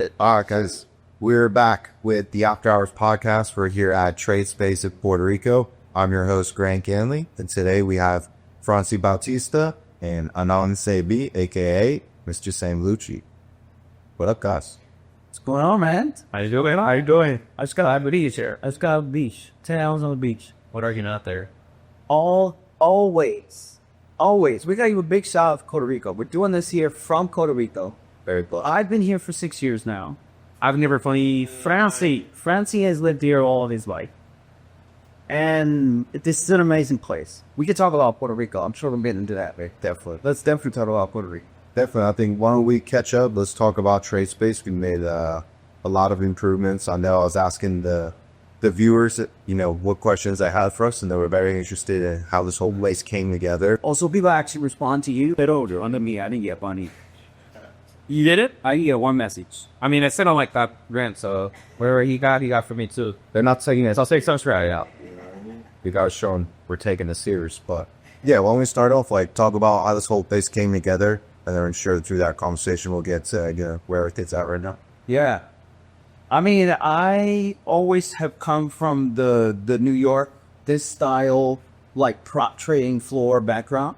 All right, guys, we're back with the After Hours podcast. We're here at TradeSpace in Puerto Rico. I'm your host, Grant Ganley, and today we have Franci Bautista and Anon Sebi, aka Mr. Sam Lucci. What up, guys? What's going on, man? How you doing? How you doing? I just got a beach here. I just got a beach. 10 hours on the beach. What are you not there? Always. We got you a big shout out to Puerto Rico. We're doing this here from Puerto Rico. Very close. I've been here for 6 years now. I've never fully... Franci has lived here all of his life. And this is an amazing place. We could talk about Puerto Rico. I'm sure we'll get into that, right? Definitely. Let's definitely talk about Puerto Rico. Definitely. I think why don't we catch up? Let's talk about TradeSpace. We made a lot of improvements. I know I was asking the viewers, what questions they had for us, and they were very interested in how this whole place came together. Also, people actually respond to you. Pero under me, I didn't get money. You did it? I didn't get one message. I mean, I said on like that Grant, so whatever he got for me too. They're not taking it. So I'll take some straight out. You guys showing we're taking this serious, but yeah, why don't we start off, talk about how this whole place came together, and then I'm sure through that conversation we'll get to where it's at right now. Yeah. I mean, I always have come from the New York, this style, prop trading floor background.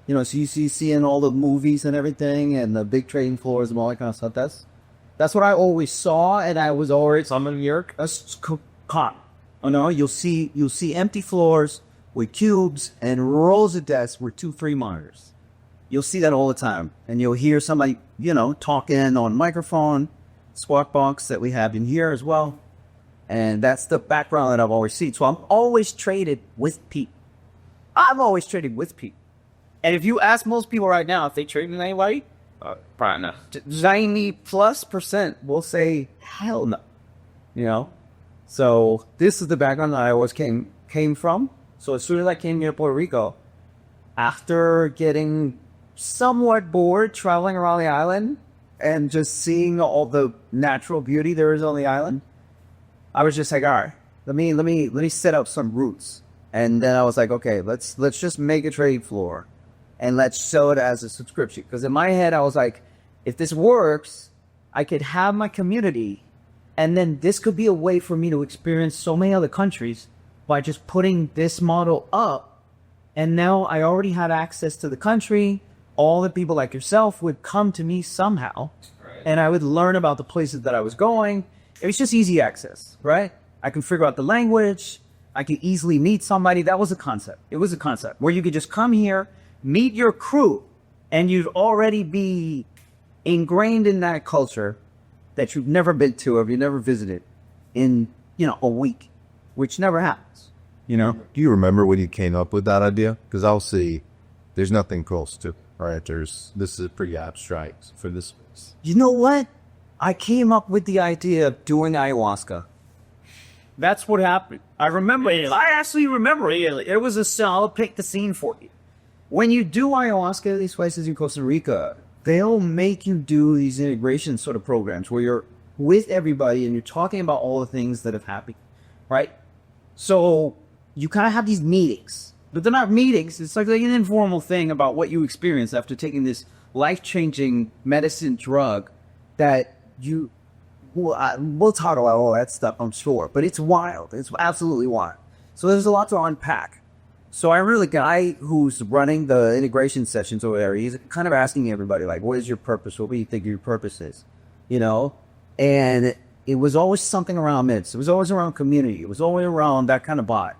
So you see in all the movies and everything, and the big trading floors and all that kind of stuff. That's what I always saw, and I was always... Some in New York? That's caught. Oh no, you'll see empty floors with cubes and rows of desks with 2-3 monitors. You'll see that all the time, and you'll hear somebody, talking on microphone, Squawk Box that we have in here as well, and that's the background that I've always seen. So I'm always traded with people. And if you ask most people right now if they trade with anybody, Probably not. 90+% will say hell no. So this is the background that I always came from. So as soon as I came here to Puerto Rico, after getting somewhat bored traveling around the island and just seeing all the natural beauty there is on the island, I was just like, all right, let me set up some roots. And then I was like, okay, let's just make a trade floor and let's sell it as a subscription. Because in my head, I was like, if this works, I could have my community, and then this could be a way for me to experience so many other countries by just putting this model up. And now I already had access to the country. All the people like yourself would come to me somehow, and I would learn about the places that I was going. It was just easy access, right? I can figure out the language. I could easily meet somebody. That was a concept. It was a concept where you could just come here, meet your crew, and you'd already be ingrained in that culture that you've never been to or you've never visited in, a week, which never happens, Do you remember when you came up with that idea? Because I'll see there's nothing close to, right? This is pretty abstract for this space. You know what? I came up with the idea of doing ayahuasca. That's what happened. I actually remember it. It was I'll pick the scene for you. When you do ayahuasca, these places in Costa Rica, they'll make you do these integration sort of programs where you're with everybody and you're talking about all the things that have happened, right? So you kind of have these meetings, but they're not meetings. It's like an informal thing about what you experience after taking this life-changing medicine drug that we'll talk about all that stuff, I'm sure, but it's wild. It's absolutely wild. So there's a lot to unpack. So I remember the guy who's running the integration sessions over there, he's kind of asking everybody, what is your purpose? What do you think your purpose is? And it was always something around myths. It was always around community. It was always around that kind of vibe.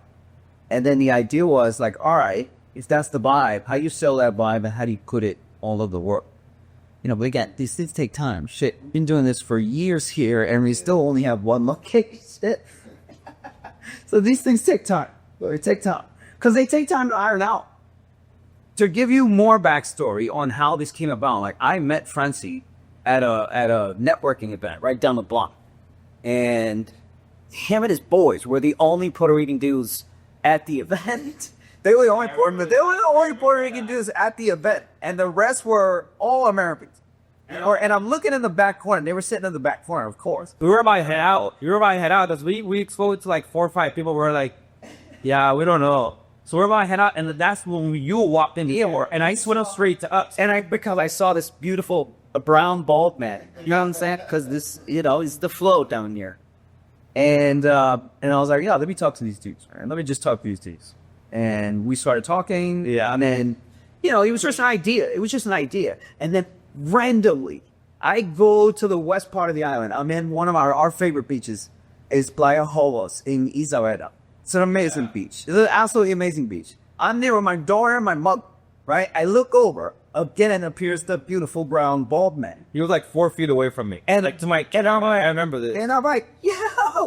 And then the idea was all right, if that's the vibe, how you sell that vibe and how do you put it all over the world? But again, these things take time. Shit, been doing this for years here, and we still only have one location. Shit. So these things take time. They take time. Because they take time to iron out. To give you more backstory on how this came about, I met Franci at a networking event right down the block. And him and his boys were the only Puerto Rican dudes at the event. They were the only Puerto Rican dudes at the event. And the rest were all Americans. And I'm looking in the back corner. They were sitting in the back corner, of course. We were about to head out. Because we exposed to 4 or 5 people. We're like, yeah, we don't know. So we're about to head out, and that's when you walked in the door, and I went up straight to us. And because I saw this beautiful a brown bald man. You know what I'm saying? Because this, is the flow down here. And I was like, yeah, let me talk to these dudes. Right? Let me just talk to these dudes. And we started talking. Yeah. And then, it was just an idea. It was just an idea. And then randomly, I go to the west part of the island. I'm in one of our favorite beaches. Is Playa Holos in Isabela. It's an amazing beach. It's an absolutely amazing beach. I'm there with my daughter and my mother, right? I look over. Again appears the beautiful brown bald man. He was like 4 feet away from me. And like to my kid, I remember this. And I'm like, yeah,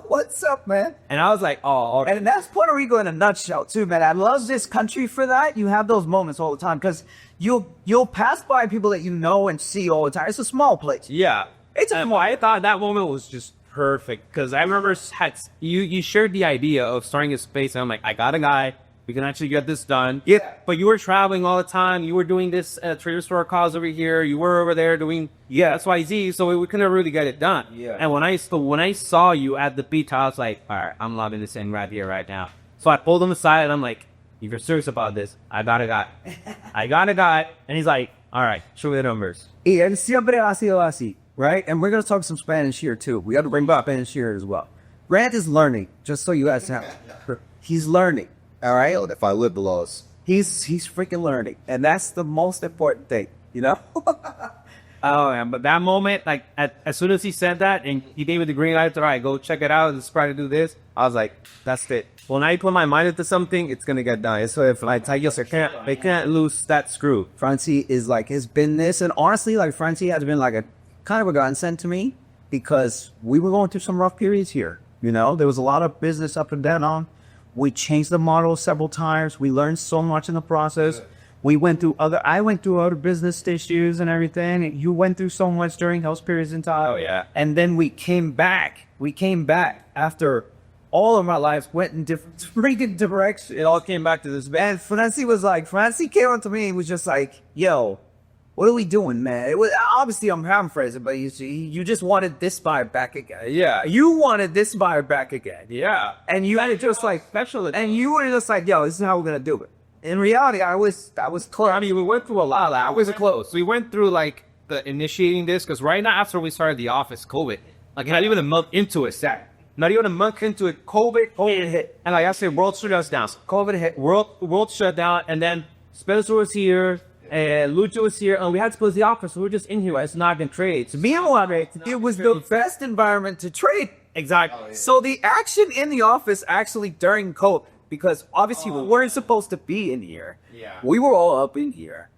what's up, man? And I was like, oh. And that's Puerto Rico in a nutshell, too, man. I love this country for that. You have those moments all the time because you'll pass by people that you know and see all the time. It's a small place. Yeah. I thought that moment was just perfect because I remember you shared the idea of starting a space, and I'm like, I got a guy. We can actually get this done. Yeah. But you were traveling all the time. You were doing this trader store calls over here. You were over there doing XYZ. So we couldn't really get it done. Yeah. And when I saw you at the beach, I was like, all right, I'm loving this thing right here, right now. So I pulled him aside and I'm like, if you're serious about this, I got a guy. I got a guy. And he's like, all right, show me the numbers. Y él siempre ha sido así, right? And we're going to talk some Spanish here too. We got to bring back Spanish here as well. Grant is learning, just so you guys know. He's learning. All right. If I live the laws. He's freaking learning. And that's the most important thing, Oh, man. But that moment, like, as soon as he said that and he gave me the green light, all right, go check it out and try to do this, I was like, that's it. When I put my mind into something, it's going to get done. So if I can't lose that screw. Francie is like, has been this. And honestly, like, Francie has been like a kind of a godsend to me because we were going through some rough periods here. There was a lot of business up and down. We changed the model several times. We learned so much in the process. I went through other business issues and everything. And you went through so much during those periods in time. Oh, yeah. And then we came back. After all of our lives went in different freaking directions. It all came back to this. And Francie came up to me and was just like, yo, what are we doing, man? It was obviously I'm paraphrasing, but you just wanted this vibe back again. Yeah. You wanted this vibe back again. Yeah. And you had just like special. And you were just like, yo, this is how we're gonna do it. In reality, I was close. I mean, we went through a lot. I was close. We went through like the initiating this because right now after we started the office, COVID, like not even a month into it, not even a month into it, COVID hit, and like I said, world shut us down. COVID hit. World shut down, and then Spencer was here. And Lucci was here, and we had to close the office, so we were just in here. It's not going to trade. So meanwhile, it was the best environment to trade. Exactly. Oh, yeah. So the action in the office actually during COVID, because obviously we weren't supposed to be in here. Yeah. We were all up in here,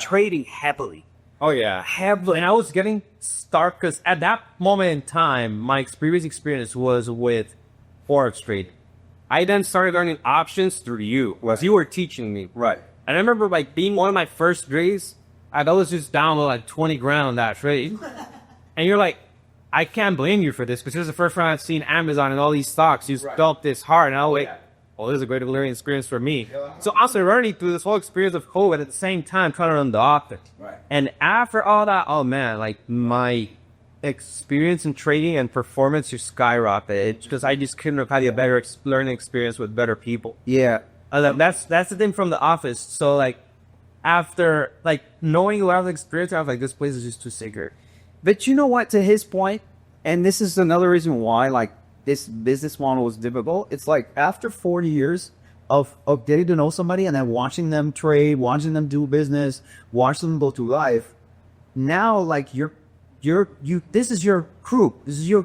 trading heavily. Oh, yeah. Heavily. And I was getting stark, because at that moment in time, my previous experience was with Forex trade. I then started learning options through you, as you were teaching me. Right. And I remember like being one of my first trades, I was just down with like 20 grand on that trade. And you're like, I can't blame you for this because this is the first time I've seen Amazon and all these stocks. You felt this hard. And I was like, oh, this is a great learning experience for me. So also learning through this whole experience of COVID at the same time, trying to run the office. Right. And after all that, oh man, like my experience in trading and performance just skyrocketed because I just couldn't have had a better learning experience with better people. Yeah. That's the thing from the office. So like after like knowing a lot of the experience, I was like, this place is just too sacred. But you know what? To his point, and this is another reason why like this business model was difficult. It's like after 40 years of getting to know somebody and then watching them trade, watching them do business, watching them go through life. Now like this is your crew. This is your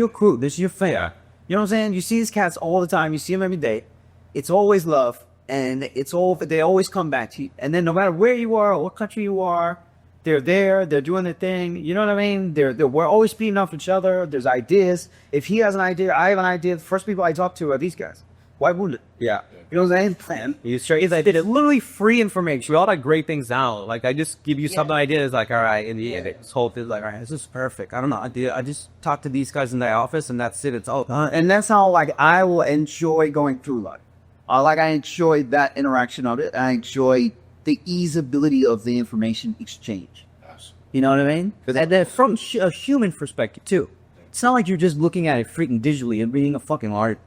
crew. This is your fam. Yeah. You know what I'm saying? You see these cats all the time. You see them every day. It's always love, and they always come back to you. And then no matter where you are or what country you are, they're there, they're doing their thing. You know what I mean? We're always feeding off each other. There's ideas. If he has an idea, I have an idea. The first people I talk to are these guys. Why wouldn't it? Yeah. You know what I'm saying? Plan. It's literally free information. We all like great things down. Like I just give you some ideas. Like all right, in the end, this whole thing like all right, this is perfect. I don't know. I just talk to these guys in the office, and that's it. It's all. And that's how like I will enjoy going through life. I enjoy that interaction of it. I enjoy the easeability of the information exchange. You know what I mean? And then from a human perspective too. It's not like you're just looking at it freaking digitally and reading a fucking art.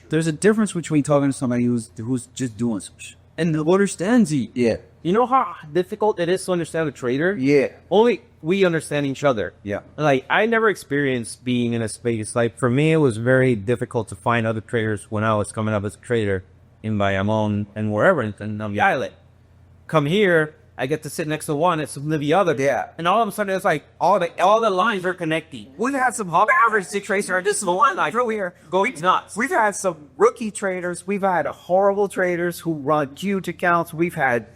There's a difference between talking to somebody who's just doing some shit and who understands you. Yeah. You know how difficult it is to understand a trader? Yeah. Only we understand each other. Yeah. Like, I never experienced being in a space. Like, for me, it was very difficult to find other traders when I was coming up as a trader in Bayamon and wherever in on the island. Come here, I get to sit next to one, it's the other. Yeah. And all of a sudden, it's like all the lines are connecting. We've had some average traders, just one like through here. Going nuts. We've had some rookie traders. We've had horrible traders who run huge accounts. We've had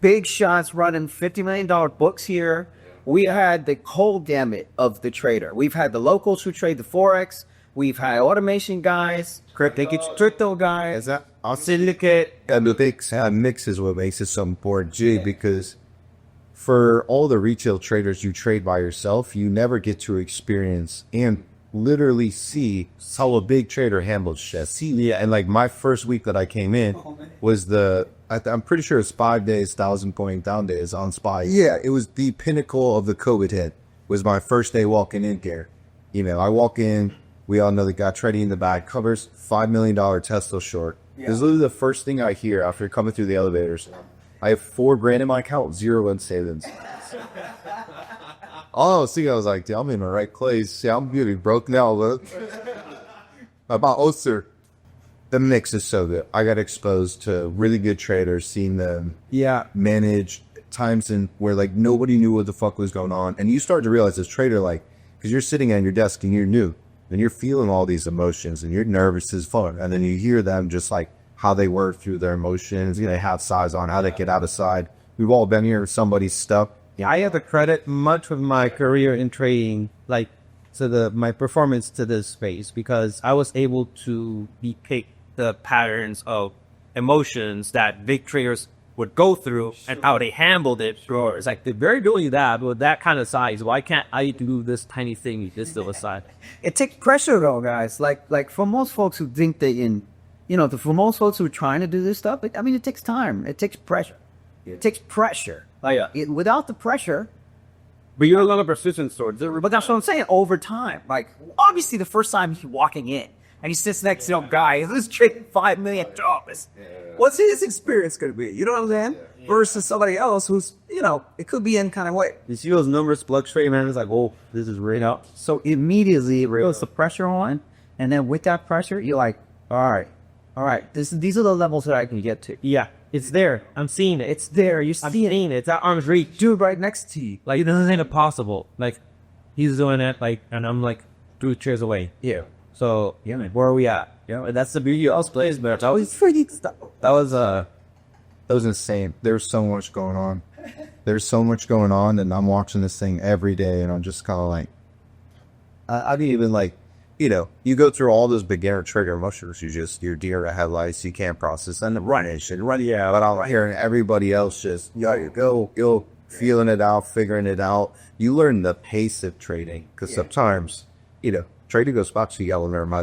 big shots running $50 million books here. We had the whole gamut of the trader. We've had the locals who trade the Forex. We've had automation guys, crypto guys, syndicate. And the big mix is what makes it so important, too, because for all the retail traders you trade by yourself, you never get to experience and literally see how a big trader handles shit. Yeah, and like my first week that I came in was I'm pretty sure it's 5 days, 1,000-point down days on SPY. Yeah, it was the pinnacle of the COVID hit. Was my first day walking in here. You know, I walk in, we all know the guy trading in the back covers $5 million Tesla short. Yeah. This is literally the first thing I hear after coming through the elevators. I have $4,000 in my account, 0 in savings. Oh, see, I was like, dude, I'm in the right place. Yeah, I'm getting broke now. Look. About Oster. The mix is so good. I got exposed to really good traders, seeing them manage times in where like nobody knew what the fuck was going on. And you start to realize as trader, like, because you're sitting at your desk and you're new and you're feeling all these emotions and you're nervous as fuck. And then you hear them just like how they work through their emotions, you know, they have size on, how they get out of side. We've all been here, somebody's stuck. Yeah, I have to credit much of my career in trading, like to my performance to this space, because I was able to depict the patterns of emotions that big traders would go through and how they handled it. Sure, it's like they're very doing that, but with that kind of size, why can't I do this tiny thing this little size? It takes pressure though, guys. Like for most folks who think for most folks who are trying to do this stuff, it takes time. It takes pressure. It takes pressure. Without the pressure. But you're a little persistent sword. But that's what I'm saying. Over time, like obviously the first time he's walking in and he sits next to a guy who's trading $5 million. What's his experience going to be? You know what I'm saying? Yeah. Versus somebody else who's, it could be in kind of way. You see those numbers fluctuate, man. It's like, oh, this is right out. So immediately it puts the pressure on, and then with that pressure, you're like, all right. These are the levels that I can get to. Yeah. It's there. I'm seeing it. It's there. You're seeing it. It's at arm's reach. Dude, right next to you. Like, this isn't impossible. Like, he's doing it, like, and I'm like 2 chairs away. Yeah. So, yeah, man, where are we at? Yeah, and that's the beauty of us plays, but it's always freaking stuff. That was insane. There's so much going on. There's so much going on, and I'm watching this thing every day, and I'm just kind of like, I didn't even like, you go through all those beginner trigger emotions. You're deer at headlights. You can't process and run. Yeah, but I'm hearing everybody else just, go feeling it out, figuring it out. You learn the pace of trading because sometimes, trading goes back to yelling or my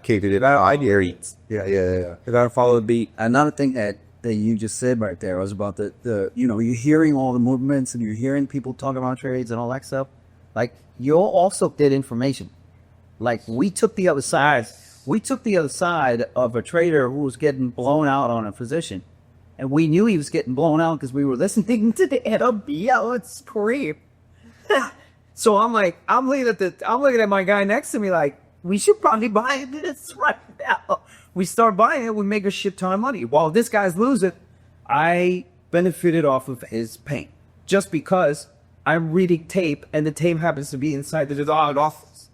catered it out. Yeah. You gotta follow the beat. Another thing that you just said right there was about the you're hearing all the movements and you're hearing people talk about trades and all that stuff. Like you also get information. Like we took the other side of a trader who was getting blown out on a position. And we knew he was getting blown out because we were listening to the NWL scream. So I'm looking at my guy next to me like, we should probably buy this right now. We start buying it, we make a shit ton of money. While this guy's losing, I benefited off of his pain. Just because I'm reading tape and the tape happens to be inside the desired office.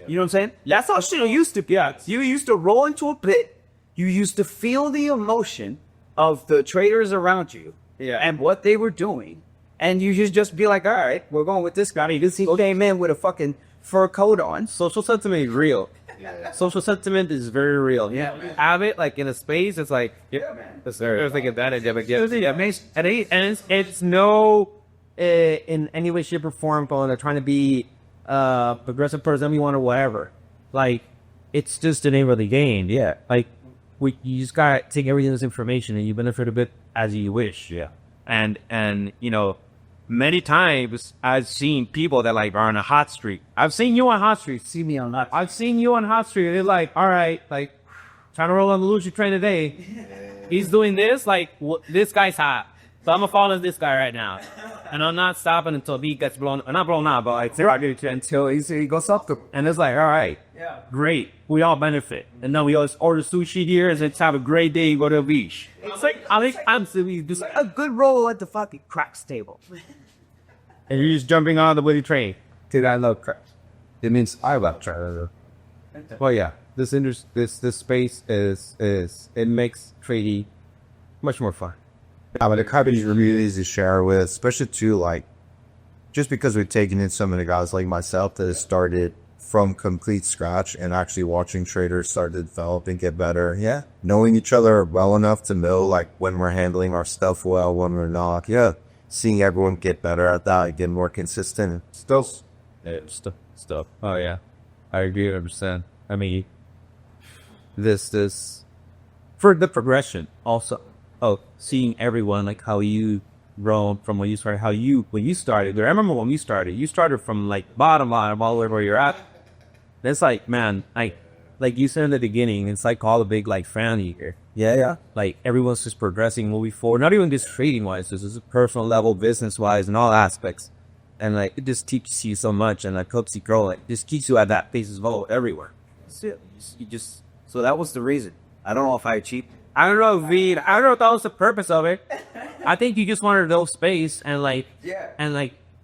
You know what I'm saying? That's how shit used to be. Yeah. You used to roll into a pit. You used to feel the emotion of the traders around you and what they were doing. And you just be like, all right, we're going with this guy. You just see came in with a fucking fur coat on. Social sentiment is real. Yeah. Social sentiment is very real. Yeah. Have it like in a space, it's like, there's like advantage of it. And it's no in any way, shape, or form they're trying to be progressive person you want or whatever. Like, it's just the name of the game. Yeah. Like, you just gotta take everything as information and you benefit a bit as you wish. Yeah. And many times I've seen people that like are on a hot streak. I've seen you on hot streak. See me on hot streak. I've seen you on hot streak. They're like, all right, like trying to roll on the Lucci train today. He's doing this. Like, this guy's hot. So I'm gonna follow this guy right now, and I'm not stopping until he gets blown. Not blown out, but like Until he goes up to. and it's like, all right, Yeah. great, we all benefit. And then we always order sushi here, and let's have a great day. Go to the beach. It's like I'm simply just, A good roll at the fucking craps table. and you're just jumping on the woody train. Dude, I love craps. It means I love travel. Well, yeah, this space is it makes trading much more fun. Yeah, but the companies are really easy to share with, especially too, like, just because we've taken in some of the guys like myself that have started from complete scratch and actually watching traders start to develop and get better. Yeah. Knowing each other well enough to know, like, when we're handling our stuff well, when we're not. Yeah. Seeing everyone get better at that, get more consistent. Still. Stuff. Oh yeah, I agree 100%. I mean, this for the progression also. Oh, seeing everyone, like how you grown from when you started, when you started. I remember when you started from like bottom line all the way where you're at. It's like, man, like you said in the beginning, it's like all the big like family here. Yeah. Like everyone's just progressing, moving forward. Not even just trading wise, this is a personal level, business wise, and all aspects. And like it just teaches you so much, and like helps you grow. Like just keeps you at that pace as well everywhere. So that was the reason. I don't know if I achieved. I don't know, Vee. I don't know if that was the purpose of it. I think you just wanted no space and like,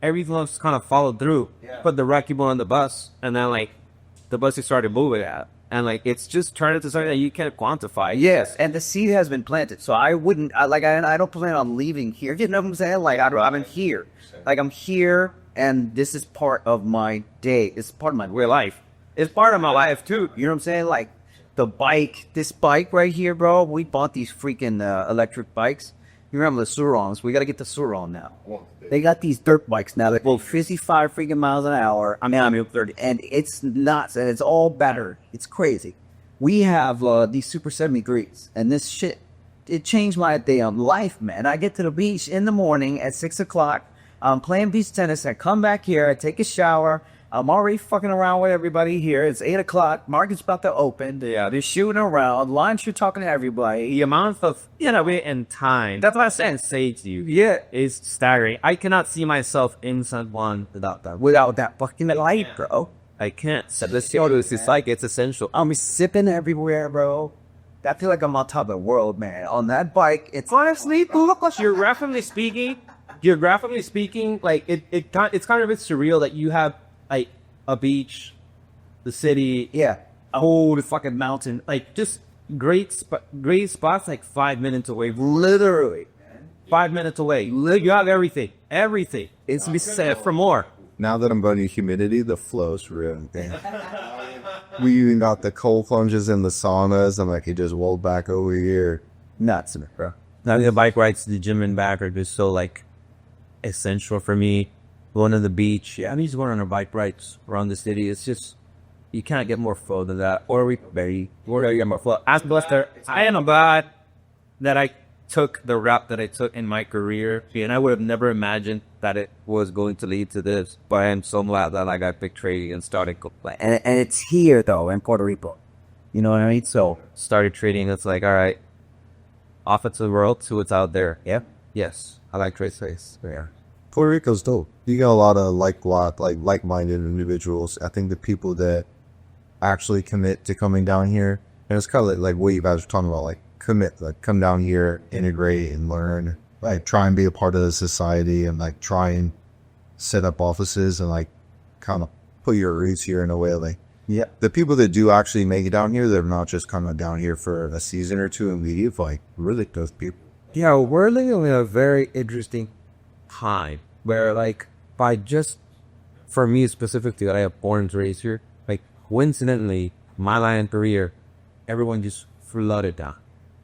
everything else kind of followed through. Yeah. Put the right people on the bus, and then like, the bus just started moving at, and like it's just turned into something that you can't quantify. Yes, and the seed has been planted, so I don't plan on leaving here. You know what I'm saying? Like I'm in here, like I'm here, and this is part of my day. It's part of my real life. It's part of my life too. You know what I'm saying? Like this bike right here, bro. We bought these freaking electric bikes. You remember the Surons? We got to get the Suron now. They got these dirt bikes now that go 55 freaking miles an hour. I mean 30, and it's nuts, and it's all better. It's crazy. We have these Super 73s, and this shit, it changed my day on life, man. I get to the beach in the morning at 6 o'clock. I'm playing beach tennis. I come back here. I take a shower. I'm already fucking around with everybody here. It's 8 o'clock. Market's about to open. Yeah, they're shooting around. Lunch, you're talking to everybody. The amount of, and time. That's what I said. Say to you. Yeah. Is staggering. I cannot see myself in someone Without that fucking light, bro. I can't. So this is like, it's essential. I'm sipping everywhere, bro. I feel like I'm on top of the world, man. On that bike, it's Honestly, geographically speaking, like it's kind of a bit surreal that you have like a beach, the city, yeah, a whole fucking mountain, like just great spots, like 5 minutes away, literally 5 minutes away. You have everything. It's to be said for more. Now that I'm going to humidity, the flow's real. We even got the cold plunges in the saunas. I'm like, he just rolled back over here. nuts, bro. Now the bike rides to the gym and back are just so like essential for me. Going to the beach, I'm just going on our bike rides around the city. It's just, you can't get more flow than that. Or we get more flow. I am glad that I took the route that I took in my career, and I would have never imagined that it was going to lead to this. But I am so glad that I got picked trading and started playing. And it's here though in Puerto Rico. You know what I mean? So started trading. It's like, all right, off it to the world, to what's out there. yeah. Yes, I like TradeSpace. Yeah. Puerto Rico's dope. You got a lot of like-minded individuals. I think the people that actually commit to coming down here, and it's kind of like what you guys were talking about, like commit, like come down here, integrate and learn, like try and be a part of the society and like try and set up offices and like kind of put your roots here in a way. Like, Yeah. the people that do actually make it down here, they're not just coming down here for a season or two and leave. Like, really those people. Yeah, we're living in a very interesting time where, like, for me specifically, I have born and raised here, like, coincidentally, my line of career, everyone just flooded down.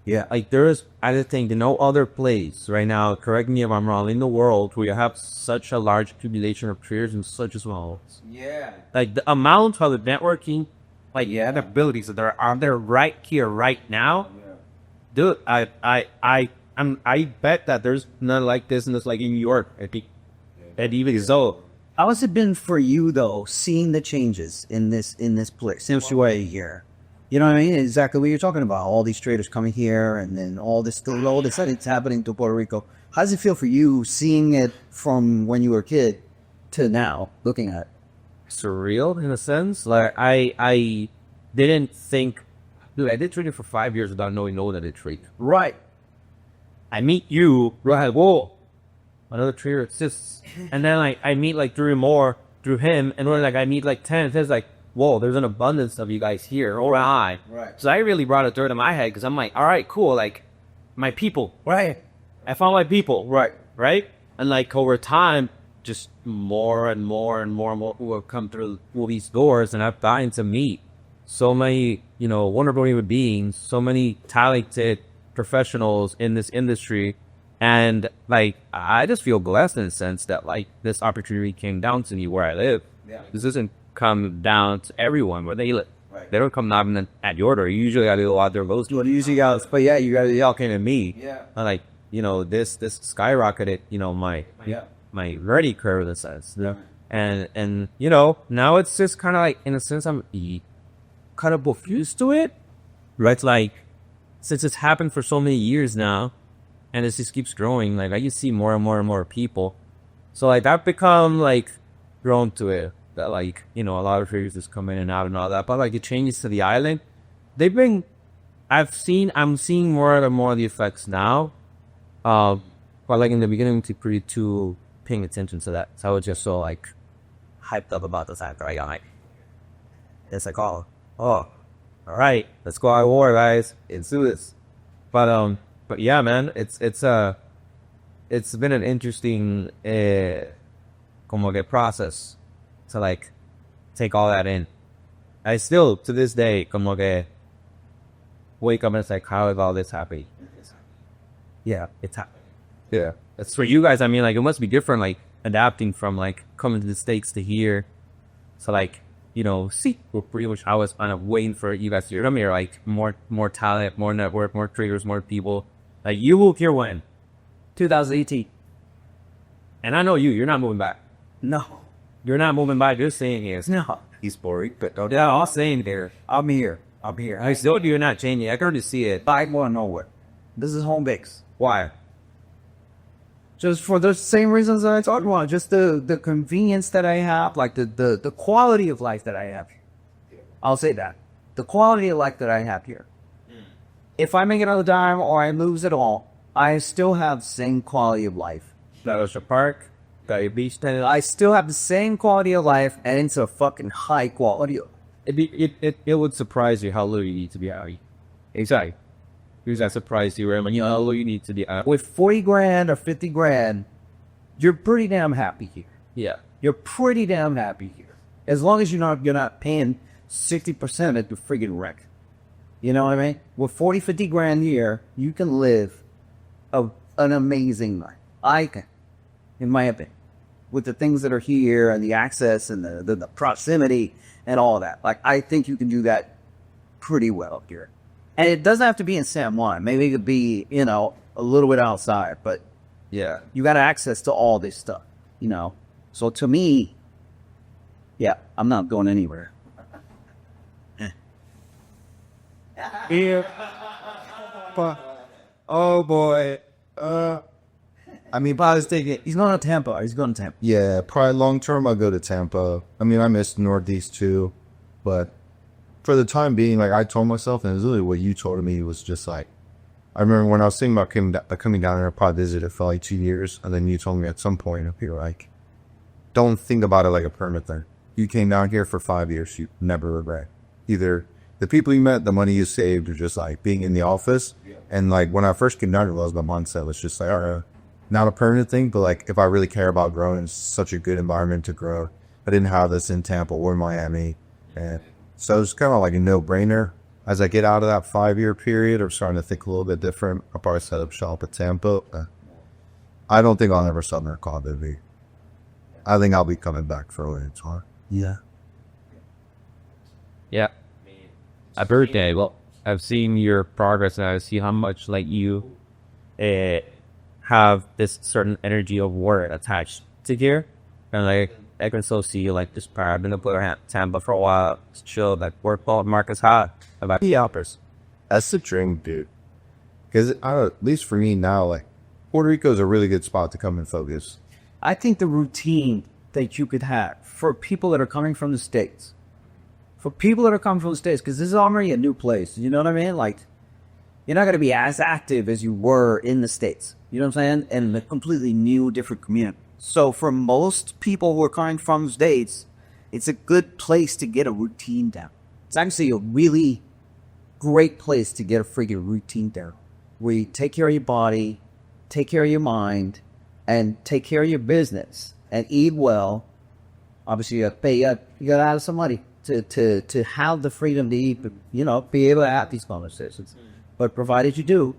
Yeah. Like, there is, I think, no other place right now, correct me if I'm wrong, in the world where you have such a large accumulation of traders in such a small. Yeah. Like, the amount of the networking, like, the abilities that are there right here, right now, dude, I bet that there's none like this in like in New York. I think, and even so, How has it been for you though, seeing the changes in this place since you were here? You know what I mean? Exactly what you're talking about. All these traders coming here, and then all this it's happening to Puerto Rico. How does it feel for you seeing it from when you were a kid to now, looking at it? Surreal in a sense. Like I didn't think, dude, I did trading for 5 years without knowing that I did trade. Right. I meet you, right? Whoa, another trader exists, and then like I meet like 3 more through him, and when like I meet like 10, it's like, whoa, there's an abundance of you guys here. All right. Right. So I really brought a third in my head because I'm like, all right, cool, like my people. Right. I found my people. Right. Right. And like over time, just more and more and more and more who have come through all these doors, and I've gotten to meet so many, wonderful human beings, so many talented professionals in this industry. And like, I just feel blessed in the sense that like this opportunity came down to me where I live. Yeah. This doesn't come down to everyone where they live. Right. They don't come knocking at your door. You usually got to go out there most. Well, usually guys, but yeah, you got to Y'all came to me. Yeah. And like, this skyrocketed, my learning curve in a sense. Yeah. And now it's just kind of like, in a sense, I'm kind of confused to it. Right? Like, since it's happened for so many years now, and it just keeps growing, like, I just see more and more and more people. So, like, I've become, like, drawn to it. That, like, a lot of traders just come in and out and all that. But, like, the changes to the island, I'm seeing more and more of the effects now. But, like, in the beginning, too paying attention to that. So I was just so, like, hyped up about the fact that I got, like, it's like, oh, all right, let's go out of war, guys. Let's do this. But yeah, man, it's been an interesting, como que process to like take all that in. I still, to this day, como que wake up and it's like, how is all this happening? Yeah, it's happening. Yeah. That's for you guys. I mean, like, it must be different, like, adapting from, like, coming to the States to here. So, like, see, we're pretty much, I was kind of waiting for you guys to come here, like, more talent, more network, more traders, more people. Like, you will here when? 2018. And I know you're not moving back. No. You're not moving back, you're staying here. No. He's boring, but don't. Yeah, I'm staying here. I'm here. I still do not changing. I can already see it. I want nowhere. This is home base. Why? Just for the same reasons that I talked about. Just the convenience that I have, like the quality of life that I have. I'll say that. The quality of life that I have here. If I make it on a dime or I lose it all, I still have the same quality of life. That was your park, got your beach tennis. I still have the same quality of life, and it's a fucking high quality. It would surprise you how little you need to be out. Exactly. Because that surprised you, right? How little you need to be out. With 40 grand or 50 grand, you're pretty damn happy here. Yeah. You're pretty damn happy here. As long as you're not paying 60% at the friggin' wreck. You know what I mean? With 40, 50 grand a year, you can live an amazing life. I can, in my opinion. With the things that are here and the access and the proximity and all that. Like, I think you can do that pretty well here. And it doesn't have to be in San Juan. Maybe it could be, a little bit outside. But, yeah, you got access to all this stuff, So, to me, yeah, I'm not going anywhere. Here. Oh, boy. I mean, but I was thinking, He's going to Tampa. He's going to Tampa. yeah, probably long term, I'll go to Tampa. I mean, I miss the Northeast too, but for the time being, like I told myself, and it was really what you told me, was just like, I remember when I was thinking about coming down there, I probably visited for like 2 years, and then you told me at some point up here, like, don't think about it like a permanent thing. You came down here for 5 years, you never regret. Either the people you met, the money you saved, or just like being in the office. Yeah. And like when I first came down here, my mindset was just like, all right, not a permanent thing, but like if I really care about growing, it's such a good environment to grow. I didn't have this in Tampa or Miami, and so it's kind of like a no-brainer. As I get out of that 5-year period, I'm starting to think a little bit different. I'll probably set up shop at Tampa. I don't think I'll ever sell their car, baby. I think I'll be coming back for a little time. Yeah. Yeah. A birthday. Well, I've seen your progress, and I see how much like you have this certain energy of work attached to here, and like I can still see you like this power. I've been to Tampa for a while. It's chill. Like work market's hot. about the uppers. That's the dream, dude. Because at least for me now, like Puerto Rico is a really good spot to come and focus. I think the routine that you could have for people that are coming from the States, because this is already a new place. You know what I mean? Like, you're not going to be as active as you were in the States. You know what I'm saying? And a completely new, different community. So for most people who are coming from the States, it's a good place to get a routine down. It's actually a really great place to get a freaking routine down, where you take care of your body, take care of your mind, and take care of your business, and eat well. Obviously, you got to have some money to have the freedom to eat, you know, be able to have these conversations. But provided you do,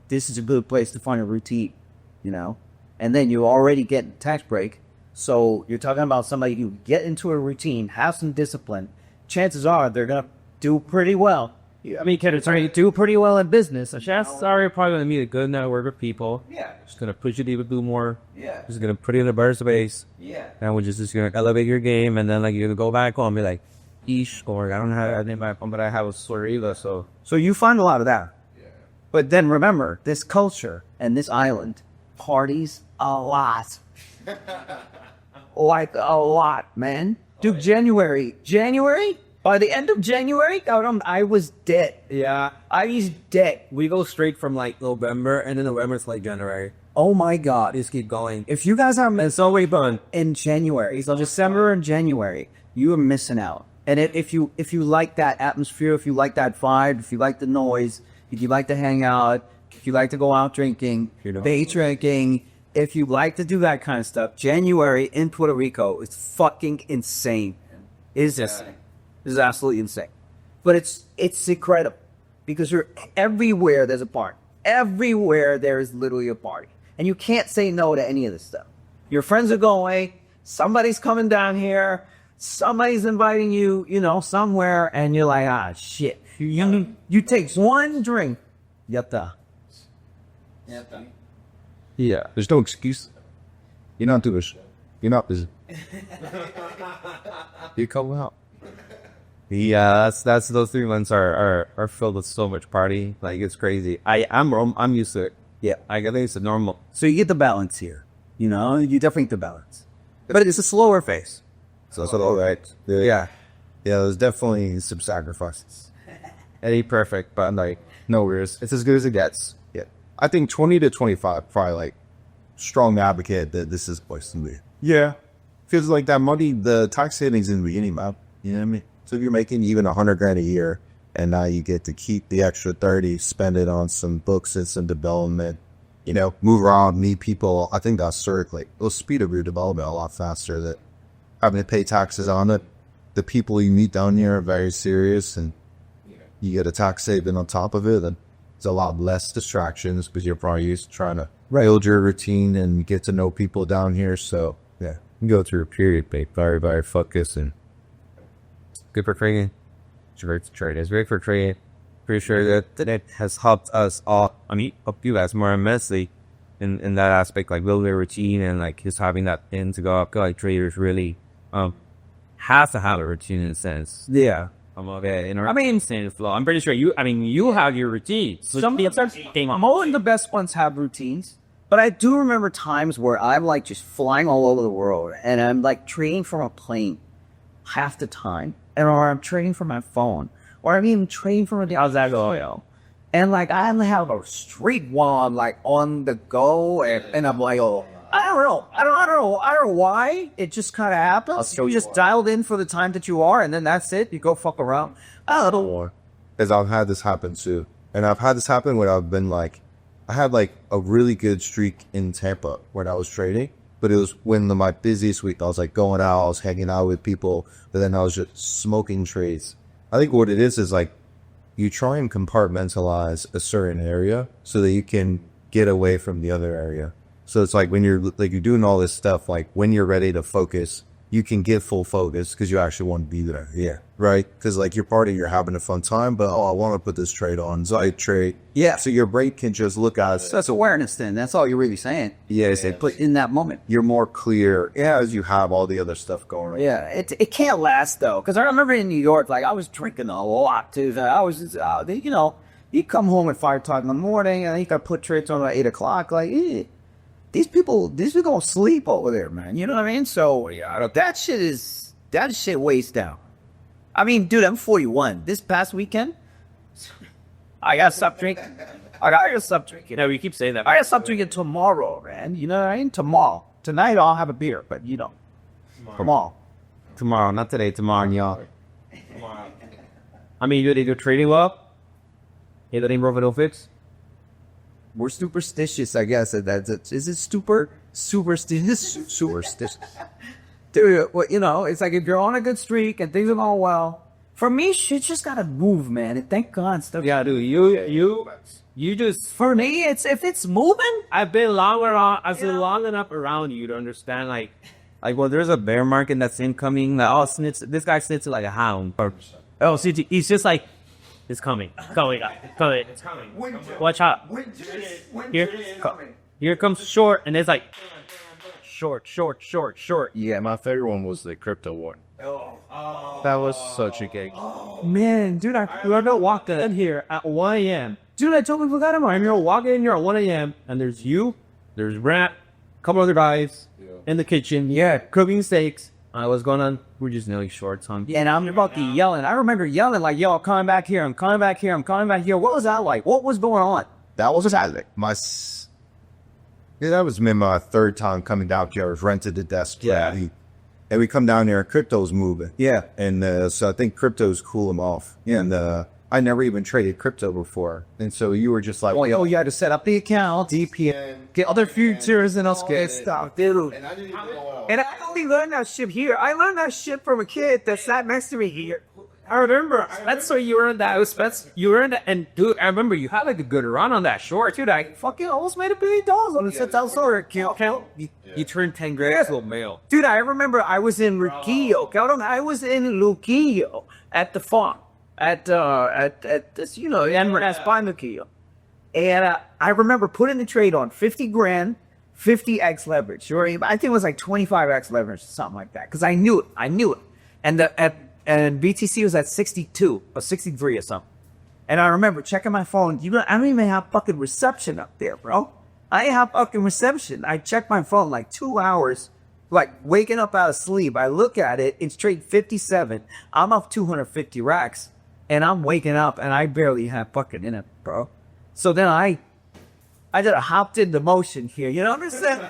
this is a good place to find a routine, you know. And then you already get a tax break. So you're talking about somebody who get into a routine, have some discipline. Chances are they're going to do pretty well. I mean, Do pretty well in business. chances are you're probably going to meet a good network of people. Yeah. Just going to push you to do more. Yeah. Just going to put you in a better space. Yeah. And we're just going to elevate your game. And then, like, you're going to go back home and be like, eesh, or I don't have any of my phone, but I have a Sorriva, so. So you find a lot of that. Yeah. But then remember, this culture and this island parties a lot. Like a lot, man. Dude, January. By the end of January, I was dead. Yeah. I was dead. We go straight from, like, November, and then November to, like, January. Oh my God. Just keep going. If you guys are It's always fun. in January, so December and January, you are missing out. And if you like that atmosphere, if you like that vibe, if you like the noise, if you like to hang out, if you like to go out drinking, day drinking, if you like to do that kind of stuff, January in Puerto Rico is fucking insane. It's absolutely insane. But it's incredible because you're everywhere. There's a party. Everywhere there is literally a party, and you can't say no to any of this stuff. Your friends are going. Somebody's coming down here. Somebody's inviting you, you know, somewhere, and you're like, ah, shit. You take one drink. Yatta. Yeah, there's no excuse. You're not doing shit. You're not busy. You come out. Yeah, that's those 3 months are filled with so much party. Like, it's crazy. I'm used to it. Yeah. I think it's normal. So you get the balance here. You know, you definitely get the balance. But it's a slower phase. So it's all right. Yeah. Yeah, there's definitely some sacrifices. It ain't perfect, but like, No worries. It's as good as it gets. Yeah. I think 20 to 25, probably like strong advocate that this is place to be. Yeah. Feels like that money, the tax savings in the beginning, man. You know what I mean? So if you're making even $100,000 a year and now you get to keep the extra 30, spend it on some books and some development, you know, move around, meet people. I think that's like it'll speed up your development a lot faster. That having to pay taxes on it. The people you meet down here are very serious, and you get a tax saving on top of it, and there's a lot less distractions because you're probably used to trying to build your routine and get to know people down here. So yeah, you go through a period, babe, very, very focused and good for trading. It's great to trade. It's great for trading. Pretty sure that it has helped us all. I mean, helped you guys more immensely in that aspect, like building a routine and like just having that in to go up. Like traders really have to have a routine in a sense. Yeah. I mean, flow. I'm pretty sure you have your routine. Mo and the best ones have routines, but I do remember times where I'm like just flying all over the world and I'm like trading from a plane half the time, or I'm trading from my phone, or I'm even trading from a how's that going? And like I have a streak while I'm like on the go, and I'm like, oh, I don't know why. It just kind of happens. You just dialed in for the time that you are, and then that's it. You go fuck around. I don't know. As I've had this happen too. And I've had this happen where I've been like, I had like a really good streak in Tampa when I was trading, but it was when my busiest week. I was like going out, I was hanging out with people, but then I was just smoking trades. I think what it is like, you try and compartmentalize a certain area so that you can get away from the other area. So it's like when you're doing all this stuff, like when you're ready to focus, you can get full focus because you actually want to be there. Yeah. Right? Because like you're partying, you're having a fun time, but I want to put this trade on. So I trade. Yeah. So your brain can just look at it. So that's awareness then. That's all you're really saying. Yes. But in that moment. You're more clear as you have all the other stuff going on. Yeah. It can't last though. Because I remember in New York, like I was drinking a lot too. I was just, you know, you come home at 5 o'clock in the morning and you got to put trades on at 8 o'clock. Like, these people gonna sleep over there, man. You know what I mean? So yeah, that shit weighs down. I mean, dude, I'm 41. This past weekend, I gotta stop drinking. I gotta stop drinking. No, we keep saying that. I gotta stop drinking tomorrow, man. You know what I mean? Tomorrow. Tonight I'll have a beer, but you know, Tomorrow, not today. Tomorrow, y'all. I mean, you're trading well. Yeah, that ain't profit don't fix. we're superstitious, I guess. Is it superstitious? Superstitious. Dude, well, you know, it's like if you're on a good streak and things are going well, for me, shit just gotta move, man. And thank God stuff. Yeah, dude, you just, For me, it's if it's moving. I've been long enough around you to understand, like when there's a bear market that's incoming, like, this guy snits like a hound. Oh, see, he's just like, it's coming. It's coming. Watch out. Here comes short, and it's like, short. Yeah, my favorite one was the crypto one. That was such a gig. Man, dude, whoever walked in here at 1 a.m. Dude, I totally forgot about him. You're walking in here at 1 a.m. and there's you, there's Rat, a couple other guys in the kitchen. Yeah, cooking steaks. What's going on? We're just nearly short, son. Yeah, and I'm about to yelling. I remember yelling like, yo, I'm coming back here. I'm coming back here. What was that like? What was going on? That was Saturday. That was my third time coming down here. I was rented the desk. Yeah. And we come down there and crypto's moving. Yeah. And so I think crypto's cool them off. Yeah. And I never even traded crypto before. And so you were just like, oh, you had to set up the account, DPN, get other futures and all good stuff, dude. And I didn't even know. And I only learned that shit here. I learned that shit from a kid that sat next to me here. I remember. That's where you earned that. You earned that. And, dude, I remember you had like a good run on that short, dude. I fucking almost made $1 billion on the $6,000 account. You turned 10 grand to a male. Dude, I remember I was in Luquillo. I was in Luquillo at the farm. At this, you know, that's by Luquillo. And I remember putting the trade on 50 grand, 50x leverage. Or I think it was like 25x leverage or something like that. Because I knew it. And BTC was at 62 or 63 or something. And I remember checking my phone. I don't even have fucking reception up there, bro. I ain't have fucking reception. I checked my phone like 2 hours, like waking up out of sleep. I look at it. It's trade 57. I'm up 250 racks. And I'm waking up and I barely have fucking in it, bro. So then I just hopped into motion here. You know what I'm saying?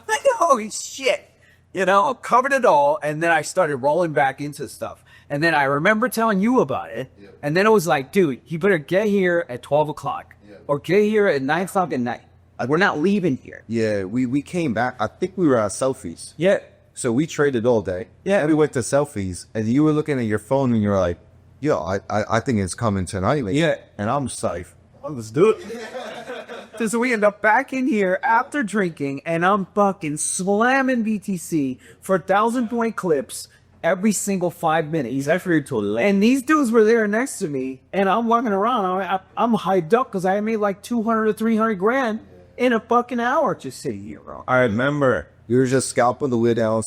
Like, holy shit. You know, covered it all. And then I started rolling back into stuff. And then I remember telling you about it. Yeah. And then it was like, dude, you better get here at 12 o'clock. Yeah. Or get here at 9 o'clock at night. We're not leaving here. Yeah, we came back. I think we were at Selfies. Yeah. So we traded all day. Yeah. And we went to Selfies. And you were looking at your phone and you were like, yo, I think it's coming tonight. Like, yeah. And I'm safe. Let's do it. So we end up back in here after drinking, and I'm fucking slamming BTC for 1,000-point clips every single 5 minutes. And these dudes were there next to me, and I'm walking around. I'm hyped up because I made like 200 to 300 grand in a fucking hour just sitting here, bro. I remember you were just scalping the way down.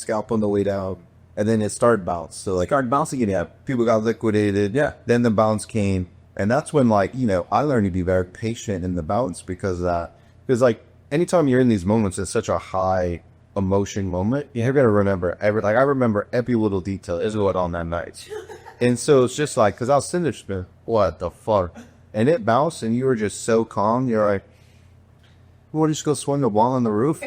And then it started bounce. So like Started bouncing it up. people got liquidated. Yeah. Then the bounce came. And that's when, like, you know, I learned to be very patient in the bounce because like anytime you're in these moments, it's such a high emotion moment. You're going to remember I remember every little detail is what on that night. And so it's just like, cause I was sitting there just what the fuck? And it bounced and you were just so calm. You're like, we'll just go swing the ball on the roof.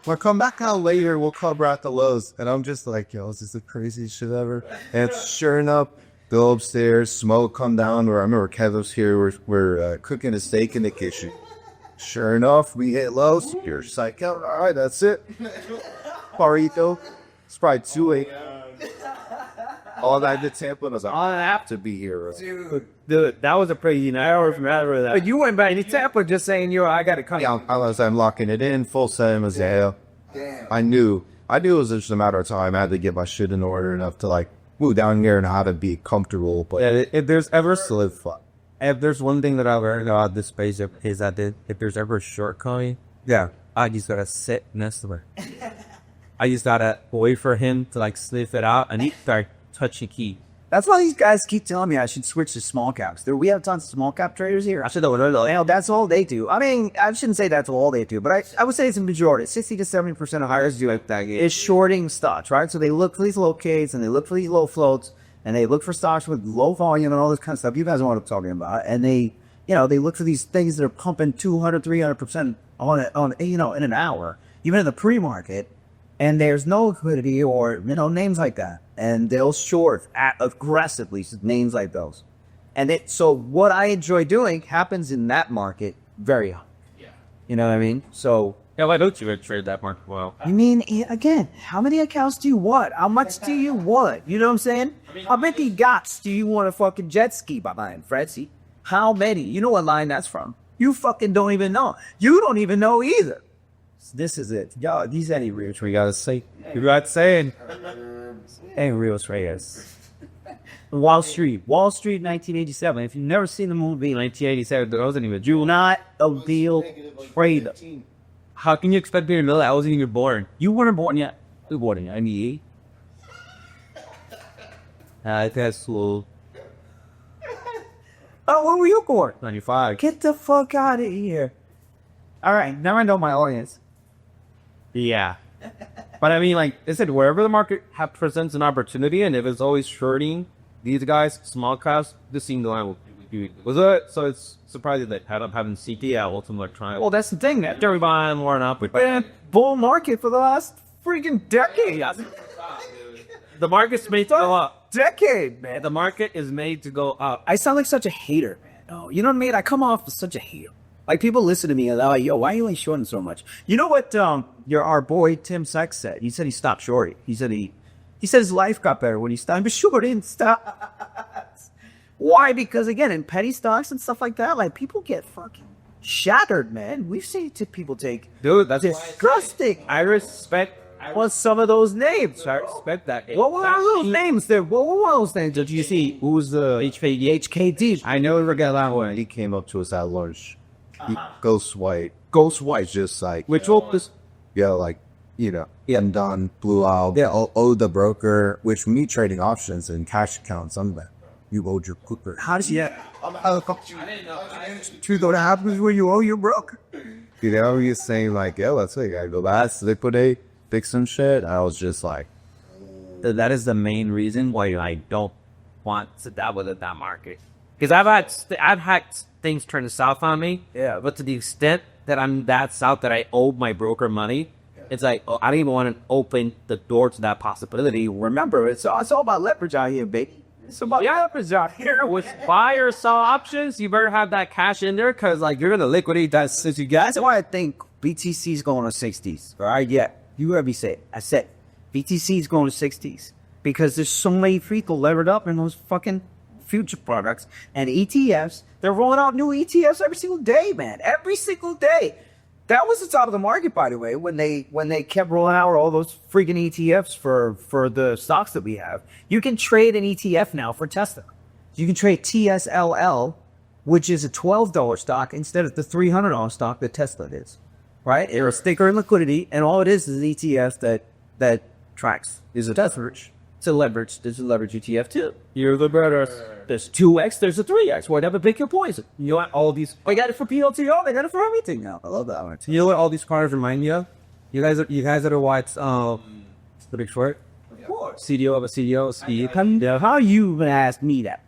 We'll come back out later. We'll cover out the lows. And I'm just like, yo, is this the craziest shit ever? And sure enough, go upstairs, smoke come down. Where I remember Kev was here. We're cooking a steak in the kitchen. Sure enough, we hit lows. You're psyched out. All right, that's it. Parito. It's probably 2 a.m. All that to Tampa, and I was like, I have to be here. Dude, that was a crazy night. I remember that. But you went back to Tampa just saying, I got to come. Yeah, I'm locking it in. Full send was hell. Damn. I knew I knew it was just a matter of time. I had to get my shit in order enough to like move down here and how to be comfortable. But Yeah, if there's ever solidify. if there's one thing that I've learned about this space is that if there's ever a short coming, Yeah. I just gotta sit next to her. I just gotta wait for him to like sniff it out and he start touching key. That's why these guys keep telling me I should switch to small caps. We have tons of small cap traders here. I should know. That's all they do. I mean, I shouldn't say that's all they do, but I would say it's a majority. 60 to 70% of hires do it. Is shorting stocks, right? So they look for these low Ks and they look for these low floats and they look for stocks with low volume and all this kind of stuff. You guys know what I'm talking about. And they look for these things that are pumping 200, 300% on in an hour, even in the pre-market. And there's no liquidity or, names like that. And they'll short aggressively names like those. And so what I enjoy doing happens in that market very high. Yeah. You know what I mean? So. Yeah, why don't you trade that market well? You mean, again, how many accounts do you want? How much do you want? You know what I'm saying? How many yachts do you want to fucking jet ski behind, Fredzy? How many? You know what line that's from? You fucking don't even know. You don't even know either. This is it. Yo, these ain't real traders. You got saying. Ain't real traders. Wall Street, 1987. If you've never seen the movie 1987, there wasn't even you're not a real trader. How can you expect me to know that? I wasn't even born. You weren't born yet. You were born in 98. I think that's slow. Oh, when were you born? 95. Get the fuck out of here. All right, now I know my audience. Yeah. But I mean, like I said, wherever the market presents an opportunity, and if it's always shorting these guys, small caps, this seemed the line was it. So it's surprising that had up having CT at Ultimate Electronics. Well, that's the thing. That Jerry buying more up with bull market for the last freaking decade. The market's made to go up. Decade, man. The market is made to go up. I sound like such a hater, man. Oh, you know what I mean? I come off as such a hater. Like, people listen to me and they're like, yo, why are you like shorting so much? You know what our boy Tim Sykes said? He said he stopped shorting. He said his life got better when he stopped shorting stocks. Why? Because, again, in petty stocks and stuff like that, like, people get fucking shattered, man. We've seen people take... Dude, that's disgusting. I respect some of those names. I respect that. What were those names? What were those names? Did you see? Who's the HKD? I never forget that one. He came up to us at lunch. Ghost White, just like which will this? Yeah, like and Don blew out. Yeah, owed the broker, which me trading options and cash accounts. I'm like, you owed your broker. How does he? I didn't know. Truth what happens when you owe your broker. You're saying like, yeah, let's say I go last liquidate, fix some shit. I was just like, that is the main reason why I don't want to dabble in that market. Because I've had things turn south on me. Yeah. But to the extent that I'm that south that I owe my broker money, it's like, I don't even want to open the door to that possibility. Remember, it's all about leverage out here, baby. It's about leverage out here. With buy or sell options, you better have that cash in there because like you're gonna liquidate that since you got. That's why I think BTC's going to 60s. All right, yeah. You heard me say it. I said BTC's going to 60s because there's so many people levered up in those fucking future products and ETFs. They're rolling out new ETFs every single day, man. Every single day. That was the top of the market, by the way, when they kept rolling out all those freaking ETFs for the stocks that we have. You can trade an ETF now for Tesla. You can trade TSLL, which is a $12 stock instead of the $300 stock that Tesla is. Right? It's a sticker in liquidity, and all it is an ETF that tracks is a leverage. It's a leverage. There's a leverage ETF too. You're the better. There's 2x, there's a 3x. Whatever, pick your poison. You know what? All these. They got it for PLTO. They got it for everything now. I love that one. You know what all these cards remind me of? You guys ever watched The Big Short? Of course. CDO of a CEO. Yeah. How you even ask me that?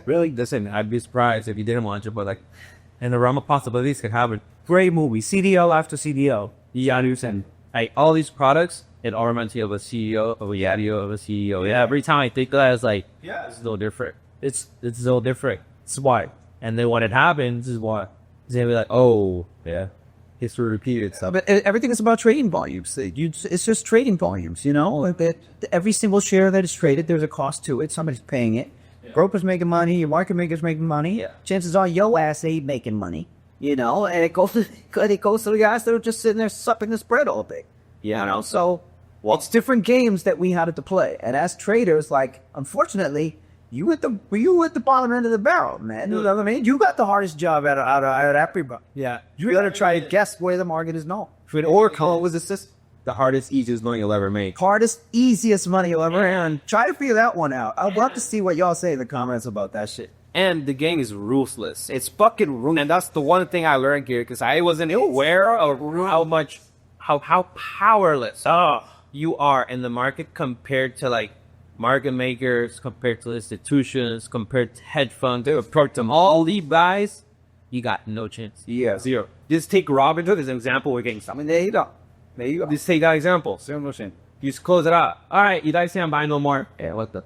Really? Listen, I'd be surprised if you didn't watch it, but like, in the realm of possibilities could happen. Great movie. CDO after CDO. Janus and all these products. It all reminds me of a CEO, of a Yadio, of a CEO. Yeah, every time I think of that, it's like, yeah, it's a little different. It's a little different. It's why. And then when it happens is why. They'll be like, oh, yeah. History repeated stuff. But everything is about trading volumes. It's just trading volumes, you know? Every single share that is traded, there's a cost to it. Somebody's paying it. Yeah. Broker's making money. Your market maker's making money. Yeah. Chances are your ass ain't making money, you know? And it goes to the guys that are just sitting there supping the spread all day. You know, so it's different games that we had to play. And as traders, like, unfortunately, you at the bottom end of the barrel, man. You know what I mean? You got the hardest job out of everybody. Yeah. You got to try to guess where the market is known. Or come up with a system. The hardest, easiest money you'll ever make. Hardest, easiest money you'll ever earn. Try to figure that one out. I'd love to see what y'all say in the comments about that shit. And the game is ruthless. It's fucking ruthless. And that's the one thing I learned here, because I wasn't aware of how powerless you are in the market compared to like market makers, compared to institutions, compared to hedge funds. Approach them all these guys, you got no chance. Yeah. Zero. Just take Robinhood as an example. We're getting something. There you go. Just take that example. You just close it out. All right, you guys say I'm buying no more. Yeah, what the?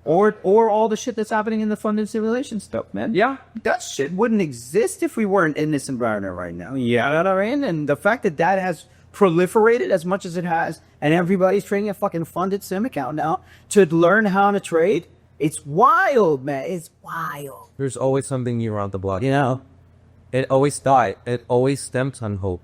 Or all the shit that's happening in the funded simulation stuff, man. Yeah. That shit wouldn't exist if we weren't in this environment right now. Yeah. You know what I mean? And the fact that has proliferated as much as it has, and everybody's trading a fucking funded sim account now to learn how to trade, it's wild, man. It's wild. There's always something new around the block. You know? It always dies. It always stems on hope.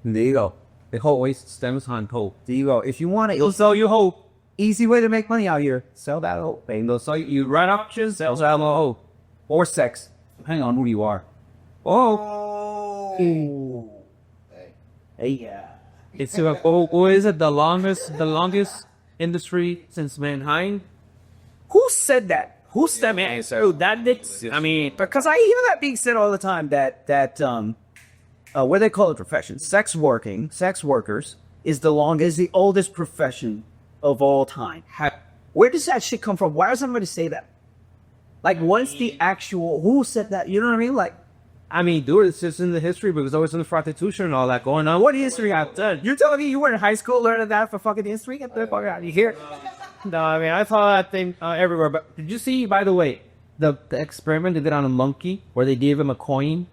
There you go. It always stems on hope. There you go. If you want It'll sell you hope. easy way to make money out here, sell that hope. They'll sell you run options, sell that hope. Or sex. Depending on who you are. Oh. Hey, yeah. It's what is it? The longest industry since mankind. Who said that? Who said Man, so that I mean, because I hear that being said all the time that what they call it profession, sex workers is the oldest profession of all time. Where does that shit come from? Why does somebody say that? Like, what's the actual, who said that? You know what I mean? Like, I mean, dude, it's just in the history because always in the prostitution and all that going on. What history I've done? you're telling me you were in high school learning that for fucking history? Get the fuck out of here. No, I mean, I saw that thing everywhere. But did you see, by the way, the experiment they did on a monkey where they gave him a coin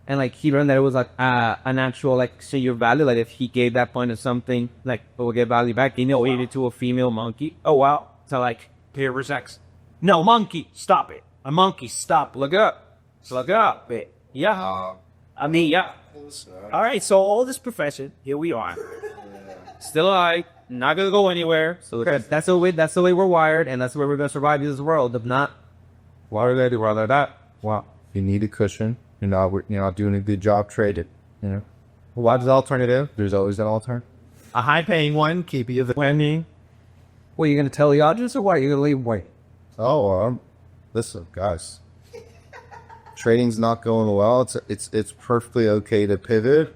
and like he learned that it was like an actual like your value. Like if he gave that point of something, like it will get value back. He gave it to a female monkey. Oh, wow. So like, here for sex. No, monkey, stop it. A monkey, stop. Look up. Look up. Yeah. I mean, yeah. All right, so all this profession, here we are. Still alive, not gonna go anywhere. So that's the way we're wired, and that's the way we're gonna survive in this world. If not, why are they do rather that? Well, you need a cushion. You're not doing a good job trading. You know. What's the alternative? There's always an alternative. A high-paying one, keep you the winning. What, are you gonna tell the audience or what? Are you gonna leave them wait? Oh, listen, guys. Trading's not going well. It's perfectly okay to pivot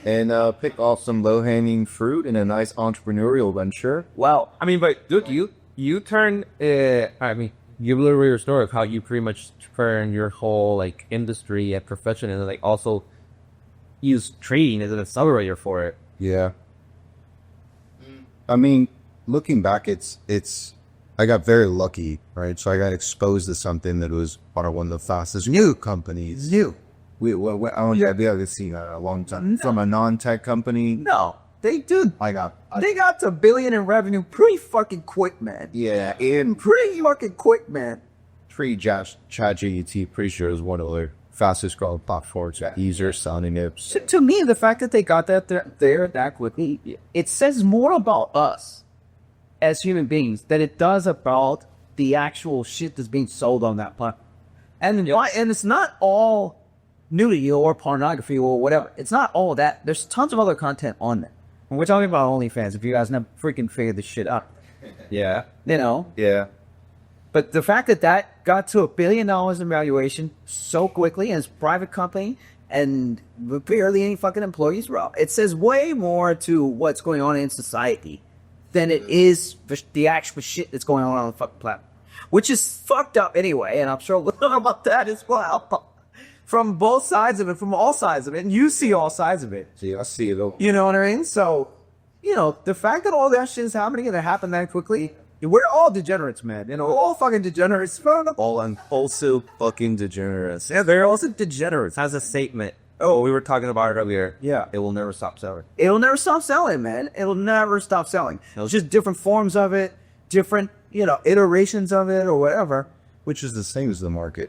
and pick off some low-hanging fruit in a nice entrepreneurial venture. Well, I mean, but dude, you turn. I mean, give a little bit of your story of how you pretty much turn your whole like industry and profession and like also use trading as an accelerator for it. Yeah. I mean, looking back, it's. I got very lucky, right? So I got exposed to something that was part of one of the fastest new companies. I don't think I've ever seen that in a long time. No. From a non-tech company. No, they do. They got to $1 billion in revenue pretty fucking quick, man. Yeah, and Pretty fucking quick, man. ChatGPT, pretty sure is one of the fastest growing platforms. Easier sounding it. To me, the fact that they got that there that quickly, it says more about us as human beings than it does about the actual shit that's being sold on that platform. And it's not all nudity or pornography or whatever. It's not all that. There's tons of other content on there. And we're talking about OnlyFans, if you guys never freaking figured this shit out. Yeah. You know? Yeah. But the fact that got to $1 billion in valuation so quickly, and it's a private company, and barely any fucking employees, bro, it says way more to what's going on in society than it is the actual shit that's going on the fucking platform. Which is fucked up anyway, and I'm sure we'll talk about that as well. From both sides of it, from all sides of it, and you see all sides of it. See, I see it. You know what I mean? So, the fact that all that shit is happening and it happened that quickly, we're all degenerates, man. All fucking degenerates. All impulsive fucking degenerates. Yeah, they're also degenerates. Has a statement. Oh, we were talking about it earlier. Yeah. It will never stop selling. It'll never stop selling, man. It'll never stop selling. It's just different forms of it, different, iterations of it or whatever. Which is the same as the market.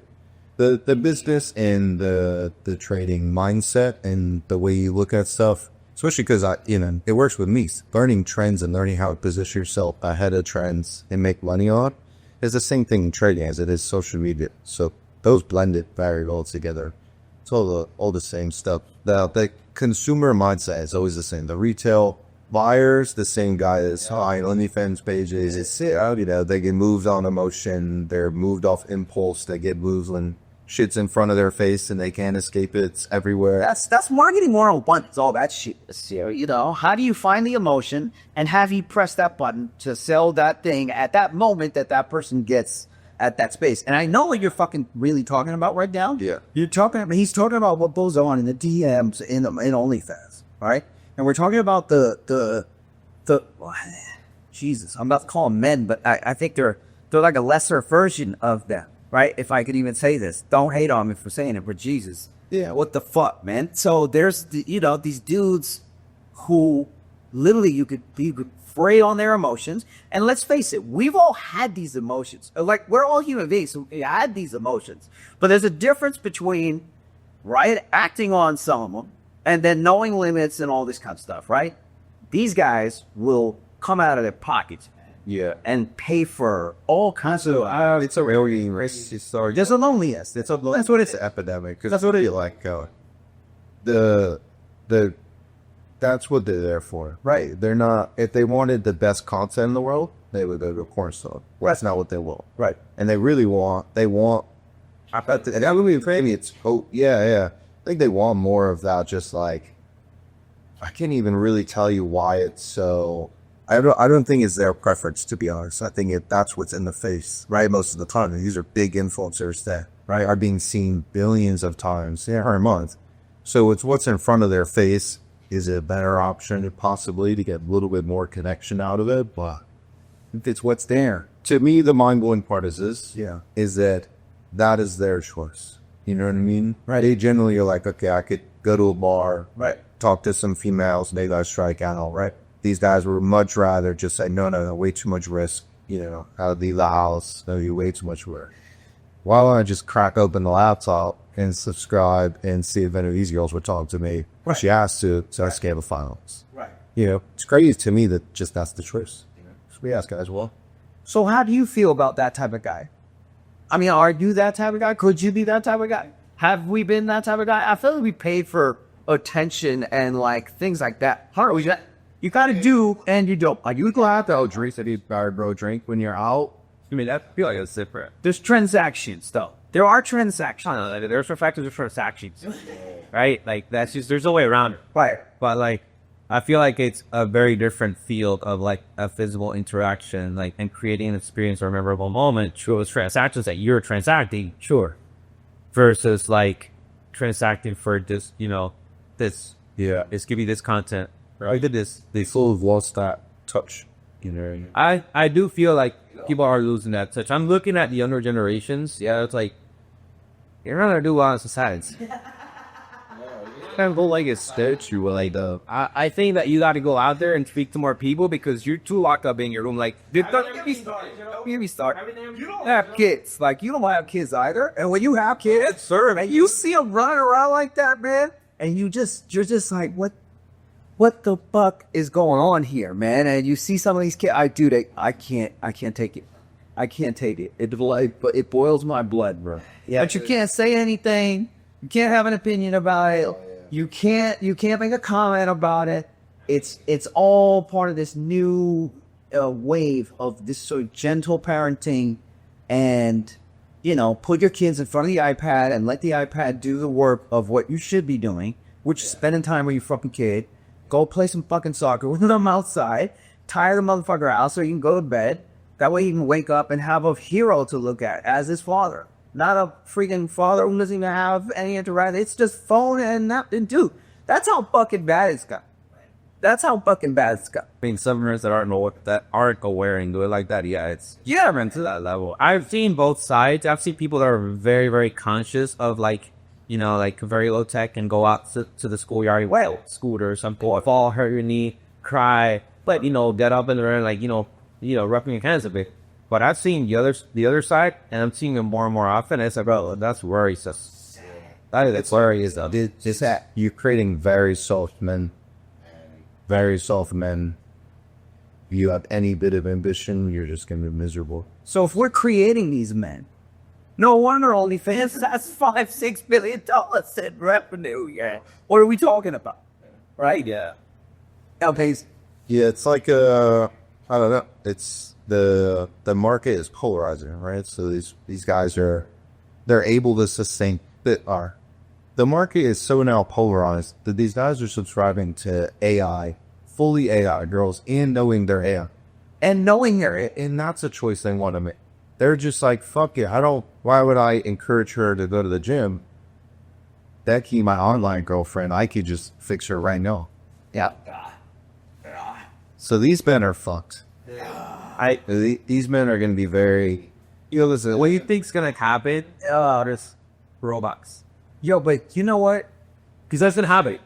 The business and the trading mindset and the way you look at stuff Especially because it works with me. Learning trends and learning how to position yourself ahead of trends and make money on is the same thing in trading as it is social media. So those blended very well together. It's all the same stuff. The consumer mindset is always the same. The retail buyers, the same guy that's high OnlyFans pages. It's, they get moved on emotion. They're moved off impulse. They get moved when shit's in front of their face and they can't escape it. It's everywhere. That's marketing 101. It's all that shit. How do you find the emotion and have you press that button to sell that thing at that moment that person gets at that space? And I know what you're fucking really talking about right now. Yeah. He's talking about what goes on in the DMs in OnlyFans, all right? And we're talking about the Jesus, I'm about to call them men, but I think they're like a lesser version of them. Right? If I could even say this, don't hate on me for saying it, but Jesus. Yeah. What the fuck, man? So there's, these dudes who literally you could prey on their emotions. And let's face it, we've all had these emotions. Like, we're all human beings, so we had these emotions. But there's a difference between, right, acting on some of them and then knowing limits and all this kind of stuff, right? These guys will come out of their pockets. Yeah. And pay for all kinds of... it's a really racist story. There's a loneliness. That's what it's an epidemic. That's what it is. Like, that's what they're there for. Right. They're not... If they wanted the best content in the world, they would go to a porn star. Right. That's not what they want. Right. And they really want... I think they want more of that, just like... I can't even really tell you why it's so... I don't think it's their preference, to be honest. I think that's what's in the face, right? Most of the time. And these are big influencers that, right, are being seen billions of times per month. So it's what's in front of their face is a better option, possibly, to get a little bit more connection out of it. But it's what's there. To me, the mind-blowing part is this. Yeah. Is that is their choice. You know what I mean? Right. They generally are like, okay, I could go to a bar, right, talk to some females, and they got to strike out, right? These guys would much rather just say, no, way too much risk, I'll leave the house, you way too much work. Why don't I just crack open the laptop and subscribe and see if any of these girls would talk to me? Right. She has to, so I scale the files. Right. It's crazy to me that just that's the choice. So we ask guys, well. So how do you feel about that type of guy? I mean, are you that type of guy? Could you be that type of guy? Have we been that type of guy? I feel like we paid for attention and like things like that. You gotta do, and you don't. Like, you go out there, Drinks that you bro drink when you're out. I mean, I feel like it's different. There's transactions, though. There are transactions. I don't know, there's factors of transactions, right? Like, that's just, there's no way around it. Right. But, like, I feel like it's a very different field of, like, a physical interaction, like, and creating an experience or a memorable moment through those transactions that you're transacting, sure, versus, like, transacting for just, this. Yeah. It's give you this content. I did this. They sort of lost that touch, I do feel like people are losing that touch. I'm looking at the younger generations. Yeah, it's like you're not gonna do well in society. Kind of go like a statue, like the. I think that you got to go out there and speak to more people because you're too locked up in your room. Like, don't get me started. You don't have kids. Like, you don't have kids either. And when you have kids, sir, and you see them running around like that, man, and you're just like, what the fuck is going on here, man? And you see some of these kids, I can't take it. I can't take it. It boils my blood, bro. Yeah. But you can't say anything. You can't have an opinion about it. You can't make a comment about it. It's all part of this new wave of this sort of gentle parenting, and put your kids in front of the iPad and let the iPad do the work of what you should be doing, which is spending time with your fucking kid. Go play some fucking soccer with them outside. Tire the motherfucker out so you can go to bed. That way he can wake up and have a hero to look at as his father. Not a freaking father who doesn't even have any interaction. It's just phone and dude. That's how fucking bad it's got. I mean, some parents that aren't aware and do it like that, yeah, man, to that level. I've seen both sides. I've seen people that are very, very conscious of like very low tech and go out to the schoolyard, scooter or something, fall, hurt your knee, cry, but get up and run, like rubbing your hands a bit. But I've seen the other side, and I'm seeing it more and more often. It's like, bro, that's worrisome. That's worrisome. It's that you're creating very soft men very soft men. If you have any bit of ambition, you're just going to be miserable. So if we're creating these men, no wonder OnlyFans has $5-6 billion in revenue. Yeah. What are we talking about? Right? Yeah. Okay. Yeah, it's like I don't know. It's the market is polarizing, right? So these guys they're able to sustain the market is so now polarized that these guys are subscribing to AI, fully AI girls, and knowing they're AI. And that's a choice they want to make. They're just like, fuck it, why would I encourage her to go to the gym? Becky, my online girlfriend, I could just fix her right now. Yeah. So these men are fucked. These men are going to be very... Listen, what do you think's going to happen? There's robots. Yo, but you know what? Because that's going to happen.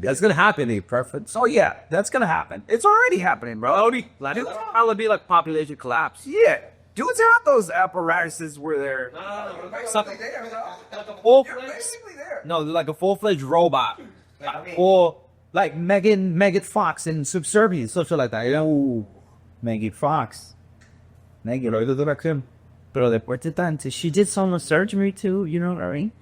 That's going to happen. A preference. Oh, yeah, that's going to happen. It's already happening, bro. It'll be like population collapse. Yeah. Dudes have those apparatuses where they're... No, they're like a full-fledged robot. Or like Megan Fox in Subservient, social like that. You know, Megan Fox. Pero después de tanto, she did some surgery too, you know what I mean?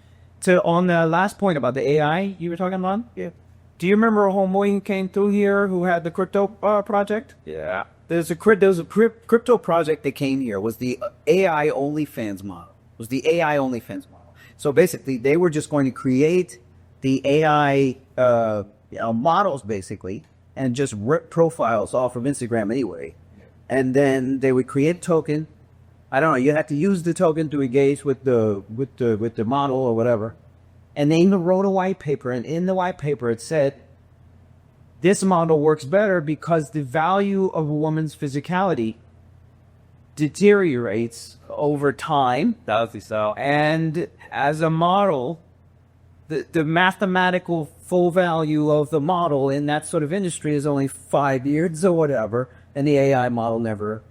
On the last point about the AI you were talking about? Yeah. Do you remember a homeboy who came through here who had the crypto project? Yeah. There's a crypto project that came here. Was the AI OnlyFans model. So basically, they were just going to create the AI models, basically, and just rip profiles off of Instagram anyway. And then they would create a token. I don't know. You have to use the token to engage with the model or whatever. And they even wrote a white paper, and in the white paper it said, this model works better because the value of a woman's physicality deteriorates over time. So. And as a model, the mathematical full value of the model in that sort of industry is only 5 years or whatever. And the AI model never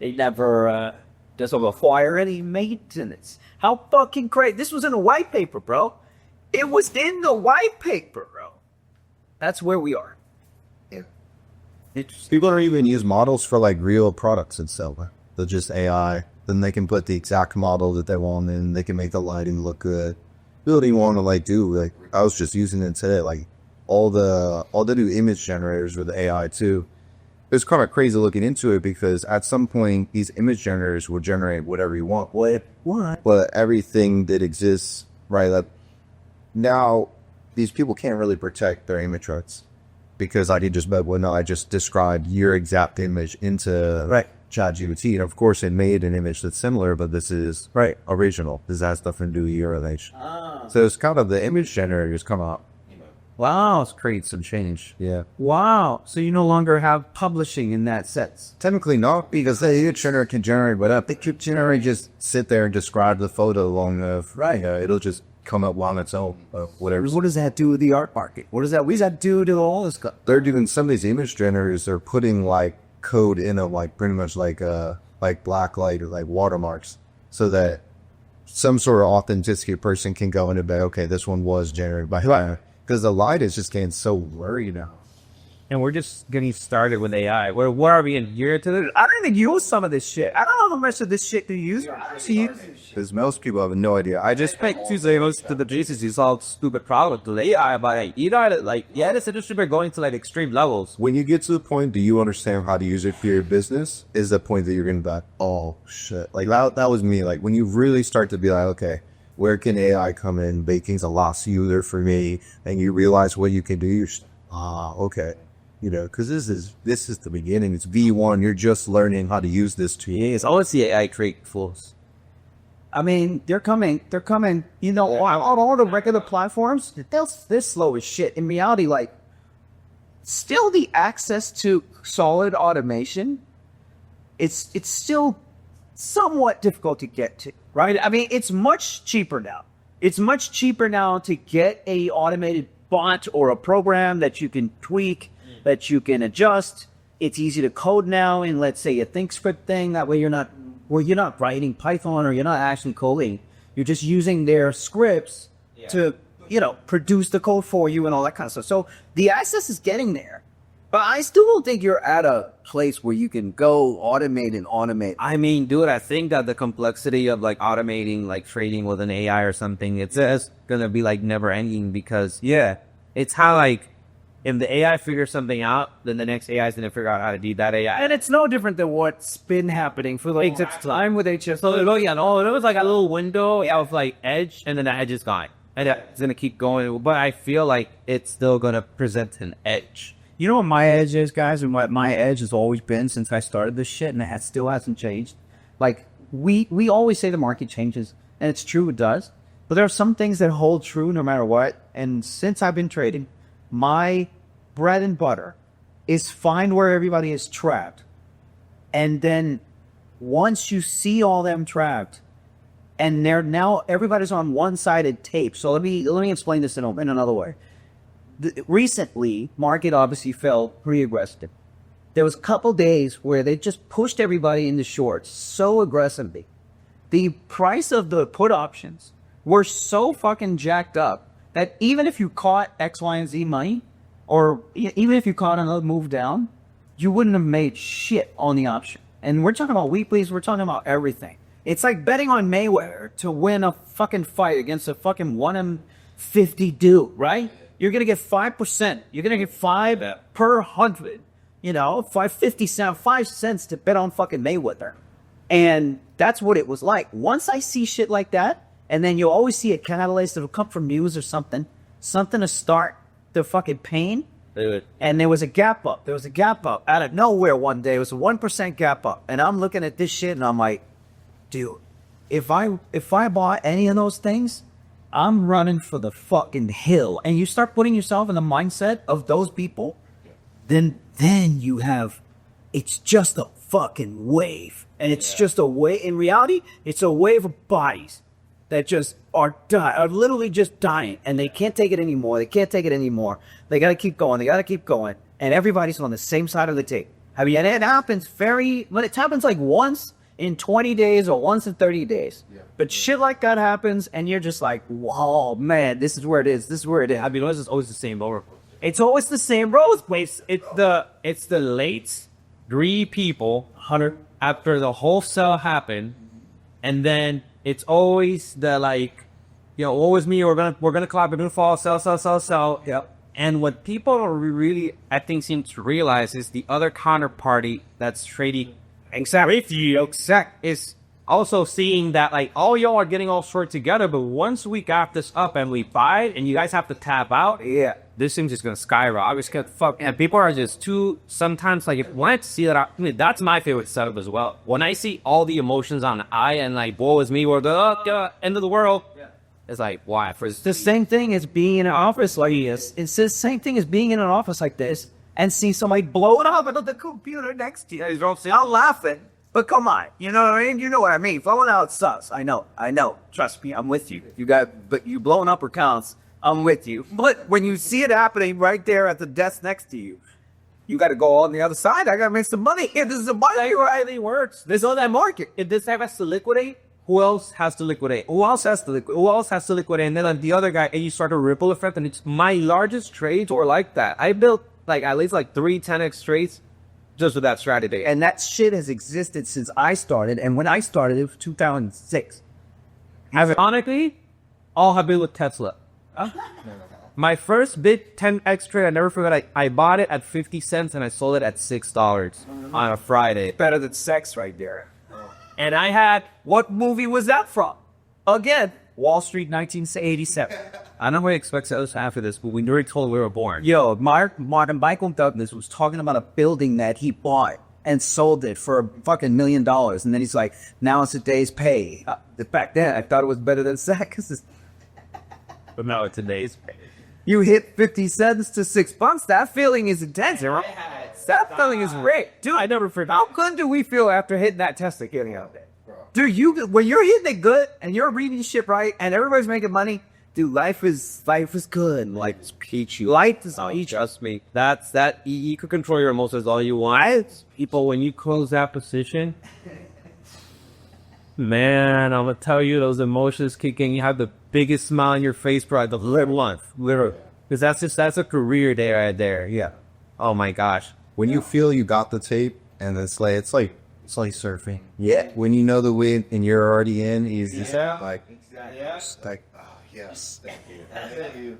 doesn't require any maintenance. How fucking crazy. This was in a white paper, bro. It was in the white paper, bro. That's where we are. Yeah. People don't even use models for like real products and stuff. They're just AI. Then they can put the exact model that they want in. They can make the lighting look good. People don't even want to I was just using it today. Like all the new image generators with AI too. It was kind of crazy looking into it because at some point these image generators will generate whatever you want. What? But everything that exists, right? That now these people can't really protect their image rights because I just described your exact image into ChatGPT, and of course it made an image that's similar, but this is original. This has nothing to do with your image. So it's kind of the image generators come up. Wow. Let's create some change. Yeah. Wow. So you no longer have publishing in that sense? Technically not, because the image generator can generate whatever. The image generator just sit there and describe the photo long enough. Right. It'll just come up on its own. Whatever. What does that do with the art market? What does that do to all this stuff? They're doing some of these image generators. They're putting like code in them, like pretty much like black light or like watermarks, so that some sort of authenticity person can go in and be, okay, this one was generated by. Because the light is just getting so blurry now. And we're just getting started with AI. What are we in year to this? I don't even use some of this shit. I don't know how much of this shit to use. Because most people have no idea. I just expect to say most of the Jesus is all stupid product to AI, but this industry are going to like extreme levels. When you get to the point that you understand how to use it for your business, is the point that you're going to be like, oh shit. Like that was me. Like when you really start to be like, okay, where can AI come in? Baking's a lot smoother for me. And you realize what you can do. You're okay. Because this is the beginning. It's V1. You're just learning how to use this tool. Yes, I want to see AI create fools. I mean, they're coming. On all the regular platforms, they're slow as shit. In reality, like, still the access to solid automation, it's still somewhat difficult to get to, right? I mean, it's much cheaper now. It's much cheaper now to get a automated bot or a program that you can tweak, that you can adjust. It's easy to code now in, let's say, a ThinkScript thing. That way you're not writing Python or you're not actually coding. You're just using their scripts to, produce the code for you and all that kind of stuff. So the access is getting there. But I still don't think you're at a place where you can go automate. I mean, dude, I think that the complexity of like automating like trading with an AI or something, it's just gonna be like never ending because it's how like if the AI figures something out, then the next AI is gonna figure out how to do that AI. And it's no different than what's been happening for the Takes its time with HF. So it was like a little window of like edge, and then the edge is gone, and it's gonna keep going. But I feel like it's still gonna present an edge. You know what my edge is, guys, and what my edge has always been since I started this shit, and it still hasn't changed. Like, we always say the market changes, and it's true, it does. But there are some things that hold true no matter what. And since I've been trading, my bread and butter is find where everybody is trapped. And then once you see all them trapped, and they're now everybody's on one-sided tape. So let me explain this in another way. Recently, market obviously fell pretty aggressive. There was a couple days where they just pushed everybody into shorts so aggressively. The price of the put options were so fucking jacked up that even if you caught X, Y, and Z money, or even if you caught another move down, you wouldn't have made shit on the option. And we're talking about weeklies, we're talking about everything. It's like betting on Mayweather to win a fucking fight against a fucking 1 in 50 dude, right? You're going to get 5%. You're going to get 5 per 100. You know, 50 cents, 5 cents to bet on fucking Mayweather. And that's what it was like. Once I see shit like that, and then you'll always see a catalyst that'll come from news or something to start the fucking pain. And there was a gap up. Out of nowhere one day. It was a 1% gap up. And I'm looking at this shit and I'm like, dude, if I bought any of those things, I'm running for the fucking hill. And you start putting yourself in the mindset of those people, then you have, it's just a fucking wave. And it's just a wave. In reality, it's a wave of bodies that just are literally just dying. And they can't take it anymore. They got to keep going. And everybody's on the same side of the tape. I mean, and it happens it happens like once in 20 days or once in 30 days. Yeah. But shit like that happens, and you're just like, whoa, man, this is where it is. I mean, it's always the same roller coaster. It's always the same roller coaster. It's the late 3 people after the whole sell happened, and then it's always the like, always me. We're gonna clap. We're gonna fall. Sell. Yep. And what people really, I think, seem to realize is the other counterparty that's trading is also seeing that like all y'all are getting all short together, but once we got this up and we buy it and you guys have to tap out, this thing's just gonna skyrocket. I was gonna fuck, and people are just too sometimes like when I see that, that's my favorite setup as well. When I see all the emotions on the eye and like woe is me or the end of the world. It's like, why? It's the same thing as being in an office like this. It's the same thing as being in an office like this and see somebody blow it up on the computer next to you. I'm laughing, but come on. You know what I mean? You know what I mean. Blowing out sucks. I know. Trust me, I'm with you. But you blowing up accounts, I'm with you. But when you see it happening right there at the desk next to you, you got to go on the other side. I got to make some money. This is a money. It works. There's all that market. If this guy has to liquidate, who else has to liquidate? Who else has to liquidate? And then like, the other guy, and you start a ripple effect. And it's my largest trades or like that. I built like at least like 3 10x trades just with that strategy. And that shit has existed since I started. And when I started, it was 2006. Ironically, all have been with Tesla. My first big 10x trade, I never forget. I bought it at 50 cents and I sold it at $6 on a Friday. Better than sex right there. And I had, what movie was that from? Again, Wall Street, 1987. I don't really expect us after this, but we already told we were born. Yo, Michael Douglas was talking about a building that he bought and sold it for a fucking $1 million. And then he's like, now it's a day's pay. Back then, I thought it was better than sex. But now it's a day's pay. You hit 50 cents to $6. That feeling is intense, right? That feeling is great. Dude, I never forgot. How good do we feel after hitting that Tesla getting out there? Dude, when you're hitting it good and you're reading shit right and everybody's making money, dude, life is good. Life is peachy. Life is peachy. Trust me. That's that. You can control your emotions all you want. People, when you close that position, man, I'm gonna tell you, those emotions kick in. You have the biggest smile on your face for the little month, literally, because that's a career day right there. Yeah. Oh my gosh. When you feel you got the tape and it's like surfing. Yeah. When you know the wind and you're already in, he's just like, oh yes, thank you.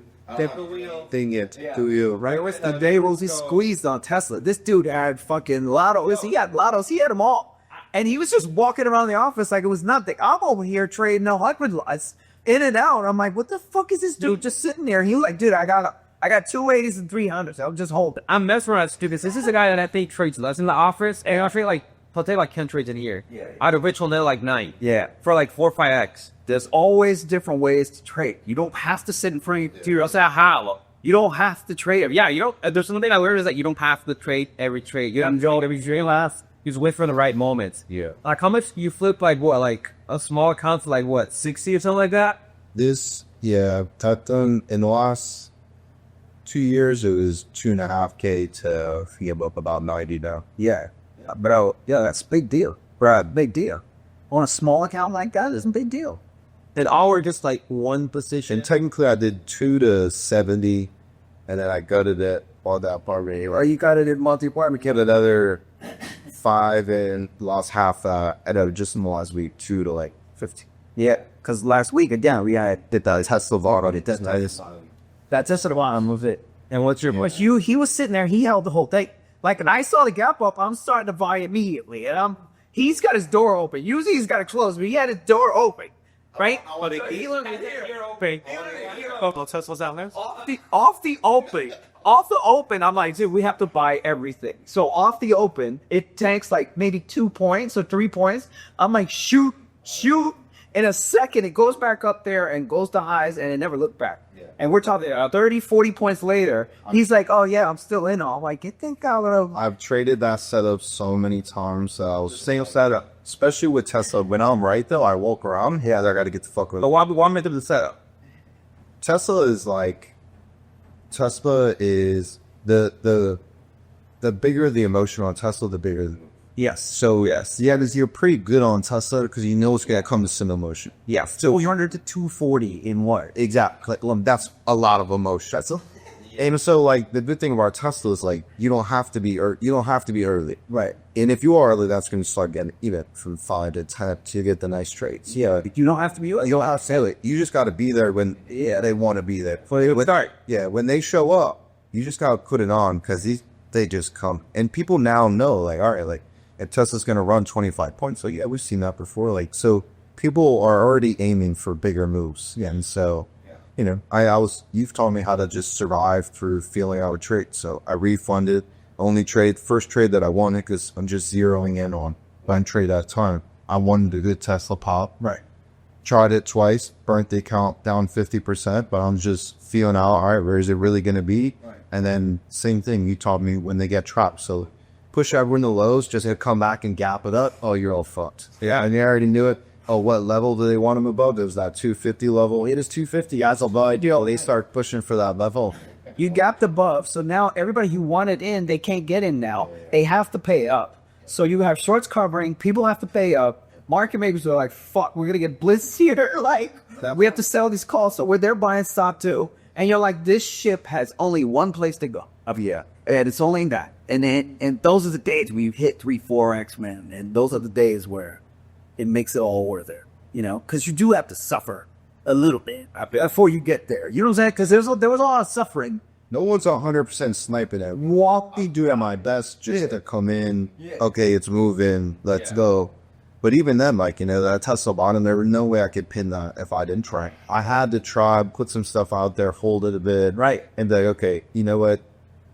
Thing it to you. Right, it was the day Rosie squeezed on Tesla. This dude had fucking lottos. He had lottos. He had them all, and he was just walking around the office like it was nothing. I'm over here trading 100 lots in and out. I'm like, what the fuck is this dude just sitting there? He was like, dude, I got 280s and 300s. I'll just hold it. I'm mesmerized too because this is a guy that I think trades less in the office, and I feel like he'll take like 10 trades in a year. Yeah. I'd original net like 9. Yeah. For like 4 or 5x. There's always different ways to trade. You don't have to sit in front of your how. You don't have to trade. Yeah, you don't. There's something I learned is that you don't have to trade every trade. You don't trade every trade last. You just wait for the right moments. Yeah. Like how much you flip like what? Like a small account for like what? 60 or something like that? I've done in the last 2 years, it was 2.5K to fee up about 90 now. Yeah. Bro, yeah, that's a big deal. Bro, big deal. On a small account like that, it's a big deal. And all were just like one position. And technically I did 2 to 70 and then I gutted it all that part anyway. Or you got it in multi-apartment. Kept another 5 and lost half that. And then just in the last week, 2 to like 15. Yeah, because last week, again, we had Did that Tesla VOD. that's just the bottom of it. And what's your But he was sitting there, he held the whole thing. Like, when I saw the gap up, I'm starting to buy immediately. And he's got his door open. Usually he's got it closed, but he had his door open. Right? Tesla's out there? Off the open, I'm like, dude, we have to buy everything. So off the open, it takes like maybe 2 points or 3 points. I'm like, shoot. In a second, it goes back up there and goes to highs, and it never looked back. Yeah. And we're talking 30, 40 points later. He's like, oh, yeah, I'm still in. I'm like, get think out of. I've traded that setup so many times. I was same setup, especially with Tesla. When I'm right, though, I walk around. Yeah, I got to get the fuck with it. But why make the setup? Tesla is the bigger the emotion on Tesla, the bigger the. Yes. So, yes. Yeah, because you're pretty good on Tesla because you know it's going to come to some emotion. Yeah. So 200 to 240 in what? Exactly. That's a lot of emotion. And so, like, the good thing about Tesla is, like, you don't have to be early. Right. And if you are early, that's going to start getting even from 5 to 10 to get the nice trades. Yeah. You don't have to be early. You don't have to say it. You just got to be there when they want to be there. When they show up, you just got to put it on because they just come. And people now know, like, all right, like, if Tesla's going to run 25 points. So, yeah, we've seen that before. Like, so people are already aiming for bigger moves. Yeah. And so, you know, you've taught me how to just survive through feeling I would trade. So I refunded, first trade that I wanted because I'm just zeroing in on one trade at a time. I wanted a good Tesla pop. Right. Tried it twice, burnt the account down 50%, but I'm just feeling out, all right, where is it really going to be? Right. And then same thing, you taught me when they get trapped. So push everyone to lows, just come back and gap it up. Oh, you're all fucked. Yeah, and you already knew it. Oh, what level do they want them above? There was that 250 level. It is 250 as a buy deal. They start pushing for that level. You gapped above, so now everybody who wanted in, they can't get in now. They have to pay up. So you have shorts covering, people have to pay up. Market makers are like, fuck, we're going to get blitzed here. Like, we have to sell these calls, so they're buying stock too. And you're like, this ship has only one place to go. Yeah. And it's only that. And those are the days when you hit 3-4x, man. And those are the days where it makes it all worth it, you know, because you do have to suffer a little bit before you get there. You know what I'm saying? Because there was a lot of suffering. No one's 100% sniping it. Walking, doing my best just to come in. Yeah. Okay, it's moving. Let's go. But even then, like, you know, that Tesla bottom, there was no way I could pin that if I didn't try. I had to try, put some stuff out there, hold it a bit. Right. And be like, okay, you know what?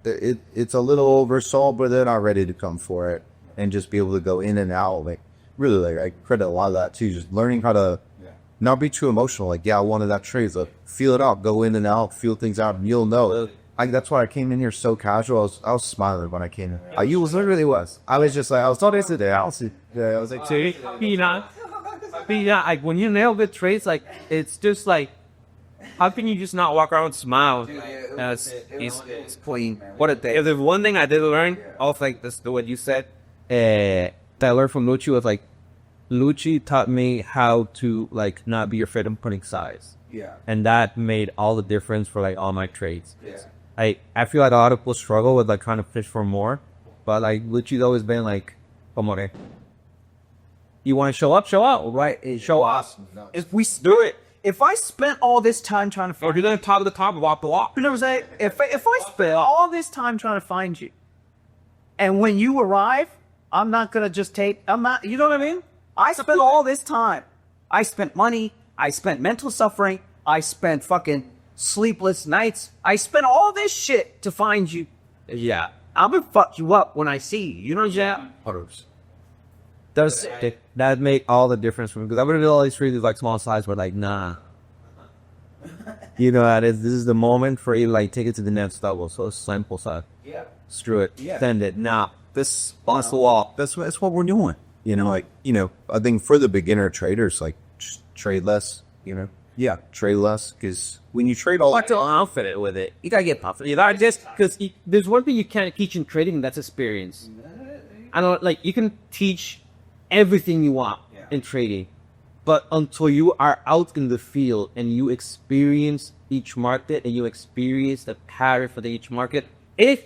It's a little oversold, but they're not ready to come for it. And just be able to go in and out. Like, really, like, I credit a lot of that, too. Just learning how to not be too emotional. Like, yeah, I wanted that trade. So feel it out. Go in and out. Feel things out. And you'll know. That's why I came in here so casual. I was smiling when I came in. You literally was. I was just like, I was talking today. I was like, like, when you nail good trades, like, it's just like, how can you just not walk around and smile? It's clean. What a day. If there's one thing I did learn, off like this, what you said, that I learned from Lucci was like, Lucci taught me how to like not be afraid of putting size. Yeah. And that made all the difference for like all my trades. Yeah. I feel like a lot of people struggle with like trying to fish for more, but like Lucci's always been like, come on, you want to show up, show out, right? Show us. If we do it, if I spent all this time trying to Or find you're gonna top of the top, walk the walk. you know what I'm saying? If I spent all this time trying to find you, and when you arrive, I'm not gonna just take. I'm not. You know what I mean? I spent all this time. I spent money. I spent mental suffering. I spent fucking sleepless nights. I spent all this shit to find you. Yeah. I'm gonna fuck you up when I see you. You know what I'm saying? That make all the difference for me, because I would have done all these trees like small size, but like nah. You know that is, this is the moment for you to like take it to the next level. So simple, side. Yeah. Screw it. Yeah. Send it. Nah. This Bounce the wall. that's what we're doing. You know, like, you know, I think for the beginner traders, like, just trade less, you know? Yeah, trade less, because when you trade all... Like to outfit it with it. You gotta get confident. You gotta just, because there's one thing you can't teach in trading, and that's experience. I don't, like, you can teach everything you want in trading, but until you are out in the field and you experience each market and you experience the pattern for each market, if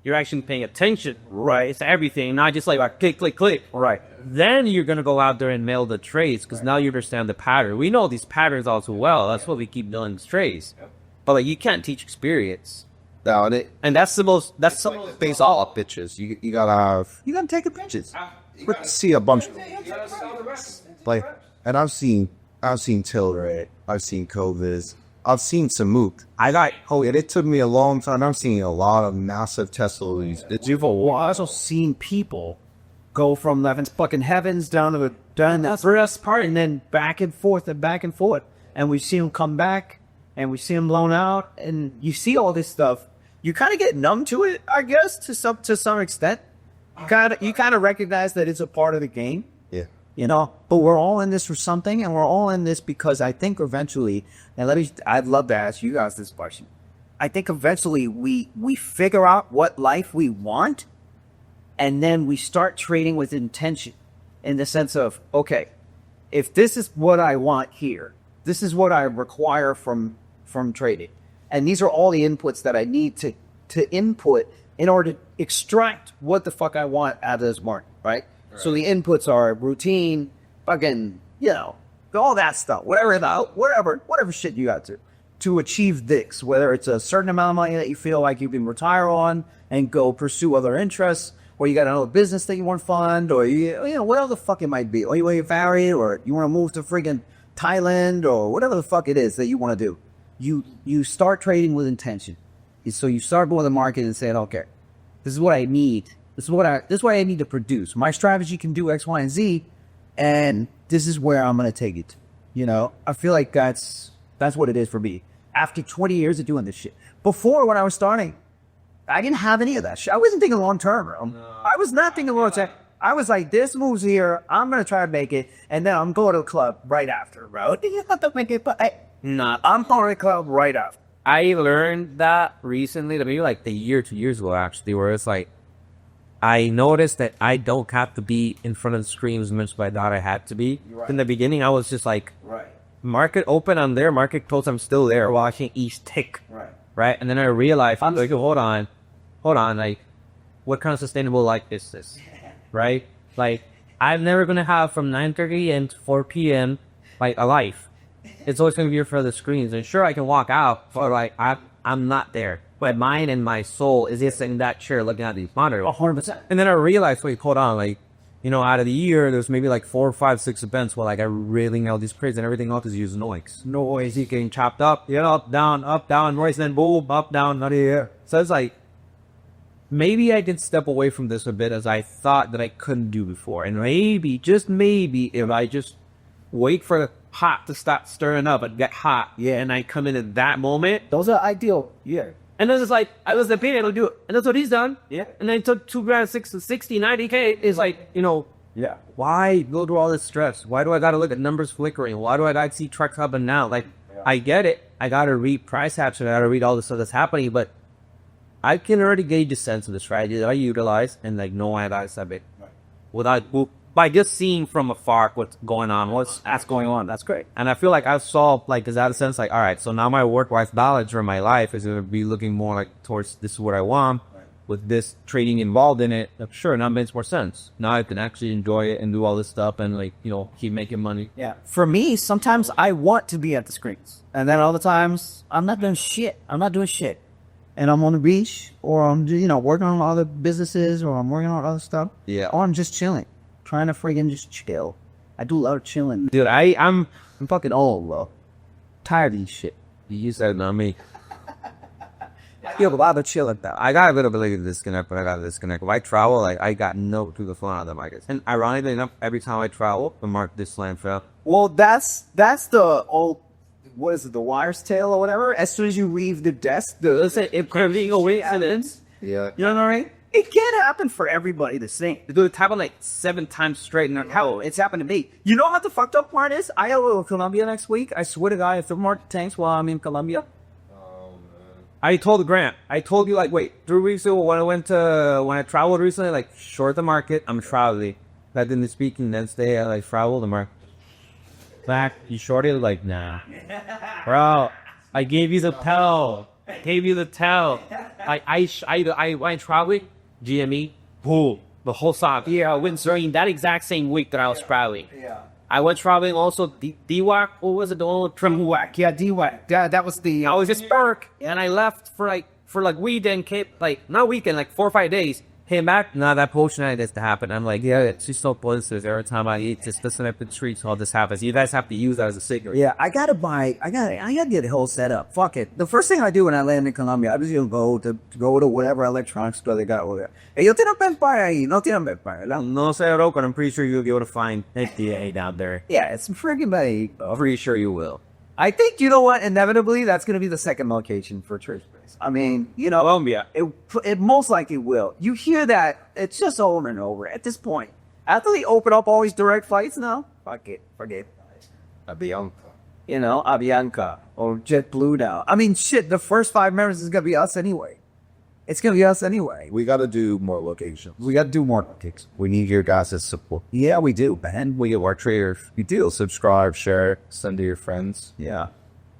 you're actually paying attention, right, to everything, not just like click, click, click, Right. then you're going to go out there and mail the trades, because now you understand the pattern. We know these patterns all too well. That's what we keep doing these trades. But like, you can't teach experience. No, And that's some of the things all up. pitches. You gotta take the pitches. Let's see a bunch of like, and I've seen Tilray, I've seen Covis, I've seen Samuk. And it took me a long time. I'm seeing a lot of massive Tesla leads. I've also seen people go from fucking heavens down to the first part, and then back and forth and back and forth. And we see them come back, and we see them blown out, and you see all this stuff. You kind of get numb to it, I guess, to some extent. You kind of recognize that it's a part of the game. Yeah. You know, but we're all in this for something, and we're all in this because I think eventually, and I'd love to ask you guys this question. I think eventually we figure out what life we want, and then we start trading with intention, in the sense of, okay, if this is what I want here, this is what I require from trading, and these are all the inputs that I need to input in order to extract what the fuck I want out of this market, right? So the inputs are routine, fucking, you know, all that stuff, whatever shit you got to achieve this, whether it's a certain amount of money that you feel like you can retire on and go pursue other interests, or you got another business that you want to fund, or you know, whatever the fuck it might be, or you want to vary, or you want to move to friggin' Thailand, or whatever the fuck it is that you want to do. You start trading with intention. So you start going to the market and saying, okay, this is what I need. This is what I need to produce. My strategy can do X, Y, and Z, and this is where I'm going to take it. You know, I feel like that's what it is for me. After 20 years of doing this shit. Before, when I was starting, I didn't have any of that shit. I wasn't thinking long term, bro. No. I was not thinking long term. I was like, this moves here. I'm going to try to make it, and then I'm going to the club right after, bro. You have to make it, but I'm going to the club right after. I learned that recently, maybe like a year, 2 years ago, actually, where it's like, I noticed that I don't have to be in front of the screen as much as I thought I had to be. Right. In the beginning, I was just like, market open, I'm there, market close, I'm still there, watching each tick. Right? And then I realized, I'm like, hold on, like, what kind of sustainable life is this? Right? Like, I'm never going to have from 9:30 and 4 p.m. like a life. It's always going to be in front of the screens. And sure, I can walk out, but like, I'm not there. My mind and my soul is just in that chair looking at these monitors. 100%. And then I realized, wait, hold on, like, you know, out of the year, there's maybe like 4, 5, 6 events where like I really nailed these trades, and everything else is using noise. Noise, you getting chopped up, up, down, noise, and then boom, up, down, not here. So it's like, maybe I can step away from this a bit, as I thought that I couldn't do before. And maybe, just maybe, if I just wait for the pot to start stirring up and get hot, and I come in at that moment. Those are ideal, And then it's like, I was being able to do it. And that's what he's done. And then he took $2,000, 60, 90K. It's like, you know, why go through all this stress? Why do I got to look at numbers flickering? Why do I got to see trucks up and down? Like, I get it. I got to read price action. I got to read all the stuff that's happening. But I can already gauge the sense of the strategy that I utilize and like know I got to step it without by just seeing from afar what's going on, That's going on. That's great. and I feel like I've solved, like, is that a sense, like, all right, so now my work-life balance or my life is going to be looking more like towards this is what I want, with this trading involved in it. Sure, now it makes more sense. Now I can actually enjoy it and do all this stuff and, like, you know, keep making money. Yeah. For me, sometimes I want to be at the screens. And then other times, I'm not doing shit. I'm not doing shit. And I'm on the beach, or I'm, you know, working on other businesses, or I'm working on other stuff. Yeah. Or I'm just chilling. Trying to friggin' just chill. I do a lot of chilling. Dude, I'm fucking old, bro. Tired of this shit. You said not me. I feel a lot of chilling though. I got a bit of a like disconnect, but I got a disconnect. If I travel, like, I got no to the phone out of the market. And ironically enough, every time I travel, the market this slam fell. Well, that's the old, what is it, the wire's tail or whatever? As soon as you leave the desk, it curving away and ends. Yeah. You know what I mean? It can't happen for everybody the same. Dude, it happened like 7 times straight. And Hell, it's happened to me. You know what the fucked up part is? I gotta go to Colombia next week. I swear to God, if the market tanks while I'm in Colombia. I told Grant, I told you, like, wait, 3 weeks ago when I traveled recently, like, short the market, I'm traveling. That didn't speak, and next day I, like, traveled the market. Back, you shorted? Like, nah. Bro, I gave you the tell. I traveling, GME, boom, the whole stock. Yeah, I went during that exact same week that I was traveling. Yeah. I went traveling also, DWAC, what was it, the one with DWAC, yeah, DWAC. That was the... I was just spark, and I left for weekend, not weekend, like 4 or 5 days. Came back, nah, that potion had this to happen. I'm like, yeah, it's just so blisters. Every time I eat, just listen up the treats, all this happens. You guys have to use that as a cigarette. Yeah, I gotta get the whole setup. Fuck it. The first thing I do when I land in Colombia, I just go to whatever electronics store they got over there. Hey, yo tienen Empire ahí, no tienen Empire. No sé, bro, but I'm pretty sure you'll be able to find FDA down there. Yeah, it's freaking big. I'm pretty sure you will. I think, you know what, inevitably, that's going to be the second location for TradeSpace. I mean, you know, Colombia. It most likely will. You hear that, it's just over and over at this point. After they open up all these direct flights now, forget Avianca. You know, Avianca or JetBlue now. I mean, shit, the first 5 members is going to be us anyway. It's going to be us anyway. We got to do more locations. We got to do more locations. We need your guys' support. Yeah, we do, man. We get our traders. You do. Subscribe, share, send to your friends. Yeah.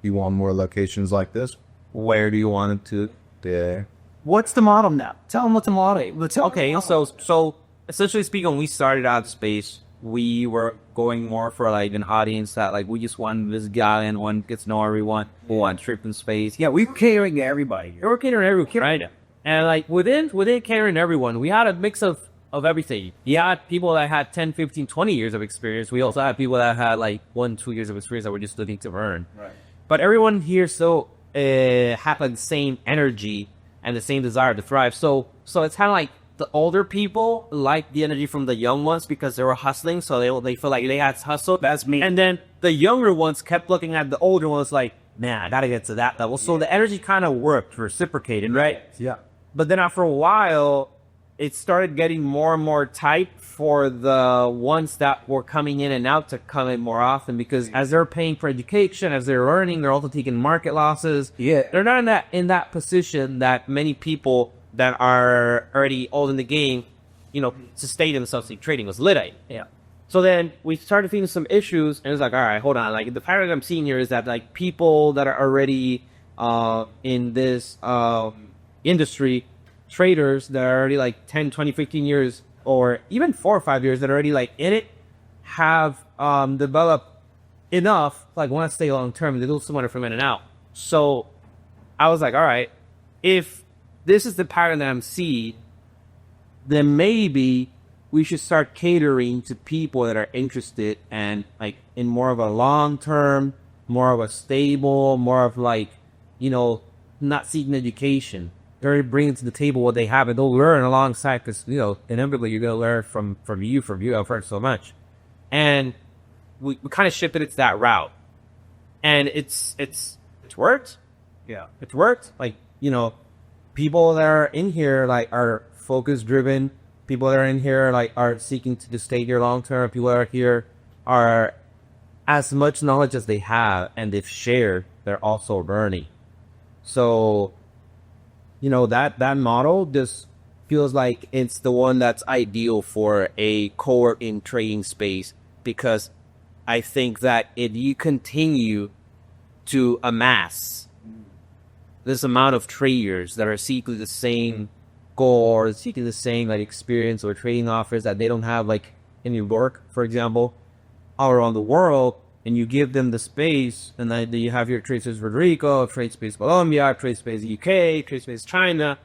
You want more locations like this? Where do you want it to? Yeah. What's the model now? Tell them what the model is. Okay, so essentially speaking, when we started out Space, we were going more for like an audience that like we just want this guy and one gets to know everyone. We want trip in space. Yeah, we're catering to everybody. We're catering to everyone, right? And like within catering everyone, we had a mix of everything. You had people that had 10, 15, 20 years of experience. We also had people that had like 1-2 years of experience that were just looking to earn. Right. But everyone here had like the same energy and the same desire to thrive. So it's kind of like the older people like the energy from the young ones because they were hustling. So they feel like they had to hustle. That's me. And then the younger ones kept looking at the older ones like, man, I got to get to that level. So the energy kind of worked, reciprocated, right? Yeah. But then after a while, it started getting more and more tight for the ones that were coming in and out to come in more often because as they're paying for education, as they're earning, they're also taking market losses. Yeah. They're not in that position that many people that are already old in the game, sustain themselves in trading was Lyddite. Yeah. So then we started seeing some issues and it was like, all right, hold on. Like the pattern I'm seeing here is that like people that are already in this industry, traders that are already like 10, 20, 15 years or even 4 or 5 years that are already like in it have developed enough, like want to stay long term, they do some money from in and out. So I was like, all right, if this is the pattern that I'm seeing, then maybe we should start catering to people that are interested and like in more of a long term, more of a stable, more of like, not seeking education. They're bringing to the table what they have and they'll learn alongside because, inevitably you're going to learn from you. I've heard so much. And we kind of shifted it to that route. And it's worked. Yeah. It's worked. Like, people that are in here like are focus driven. People that are in here like are seeking to stay here long term. People that are here are as much knowledge as they have and they've shared, they're also learning. So, that model just feels like it's the one that's ideal for a co-working trading space, because I think that if you continue to amass this amount of traders that are seeking the same goal or seeking the same like experience or trading offers that they don't have like in New York, for example, all around the world, and you give them the space, and then you have your TradeSpace Puerto Rico, TradeSpace Colombia, TradeSpace UK, TradeSpace China.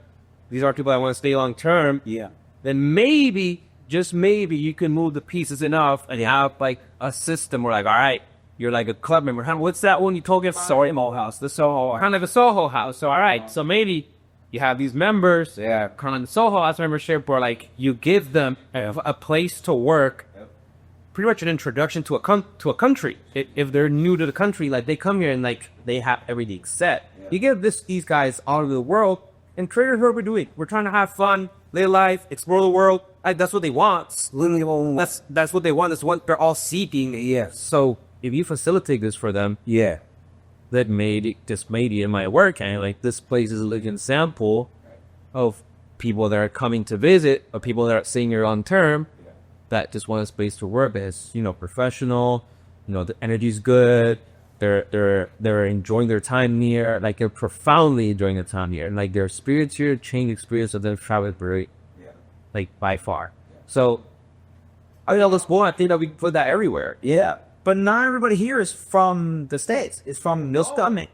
These are people that want to stay long term. Yeah. Then maybe, just maybe, you can move the pieces enough and you have like a system where like, all right, you're like a club member. What's that one you told me about? Soho House. The Soho House. Kind of a Soho House. So all right, so maybe you have these members, kind of the Soho House membership, where like you give them a place to work, pretty much an introduction to a country. If they're new to the country, like they come here and like they have everything set. You give these guys all over the world, and traders, what we're doing, we're trying to have fun, live life, explore the world. Like, that's what they want. Literally, That's what they want. That's what they're all seeking. Yeah. So if you facilitate this for them, Yeah. that made it might work. And like this place is a good example of people that are coming to visit, or people that are staying here long term, that just want a space to work. It's, you know, professional, you know, the energy's good. They're enjoying their time here. Like, they're profoundly enjoying their time here. And like their experience here changed the experience of their travel very, like, by far. So I mean, I think that we can put that everywhere. Yeah. But not everybody here is from the States. It's from New Stomach.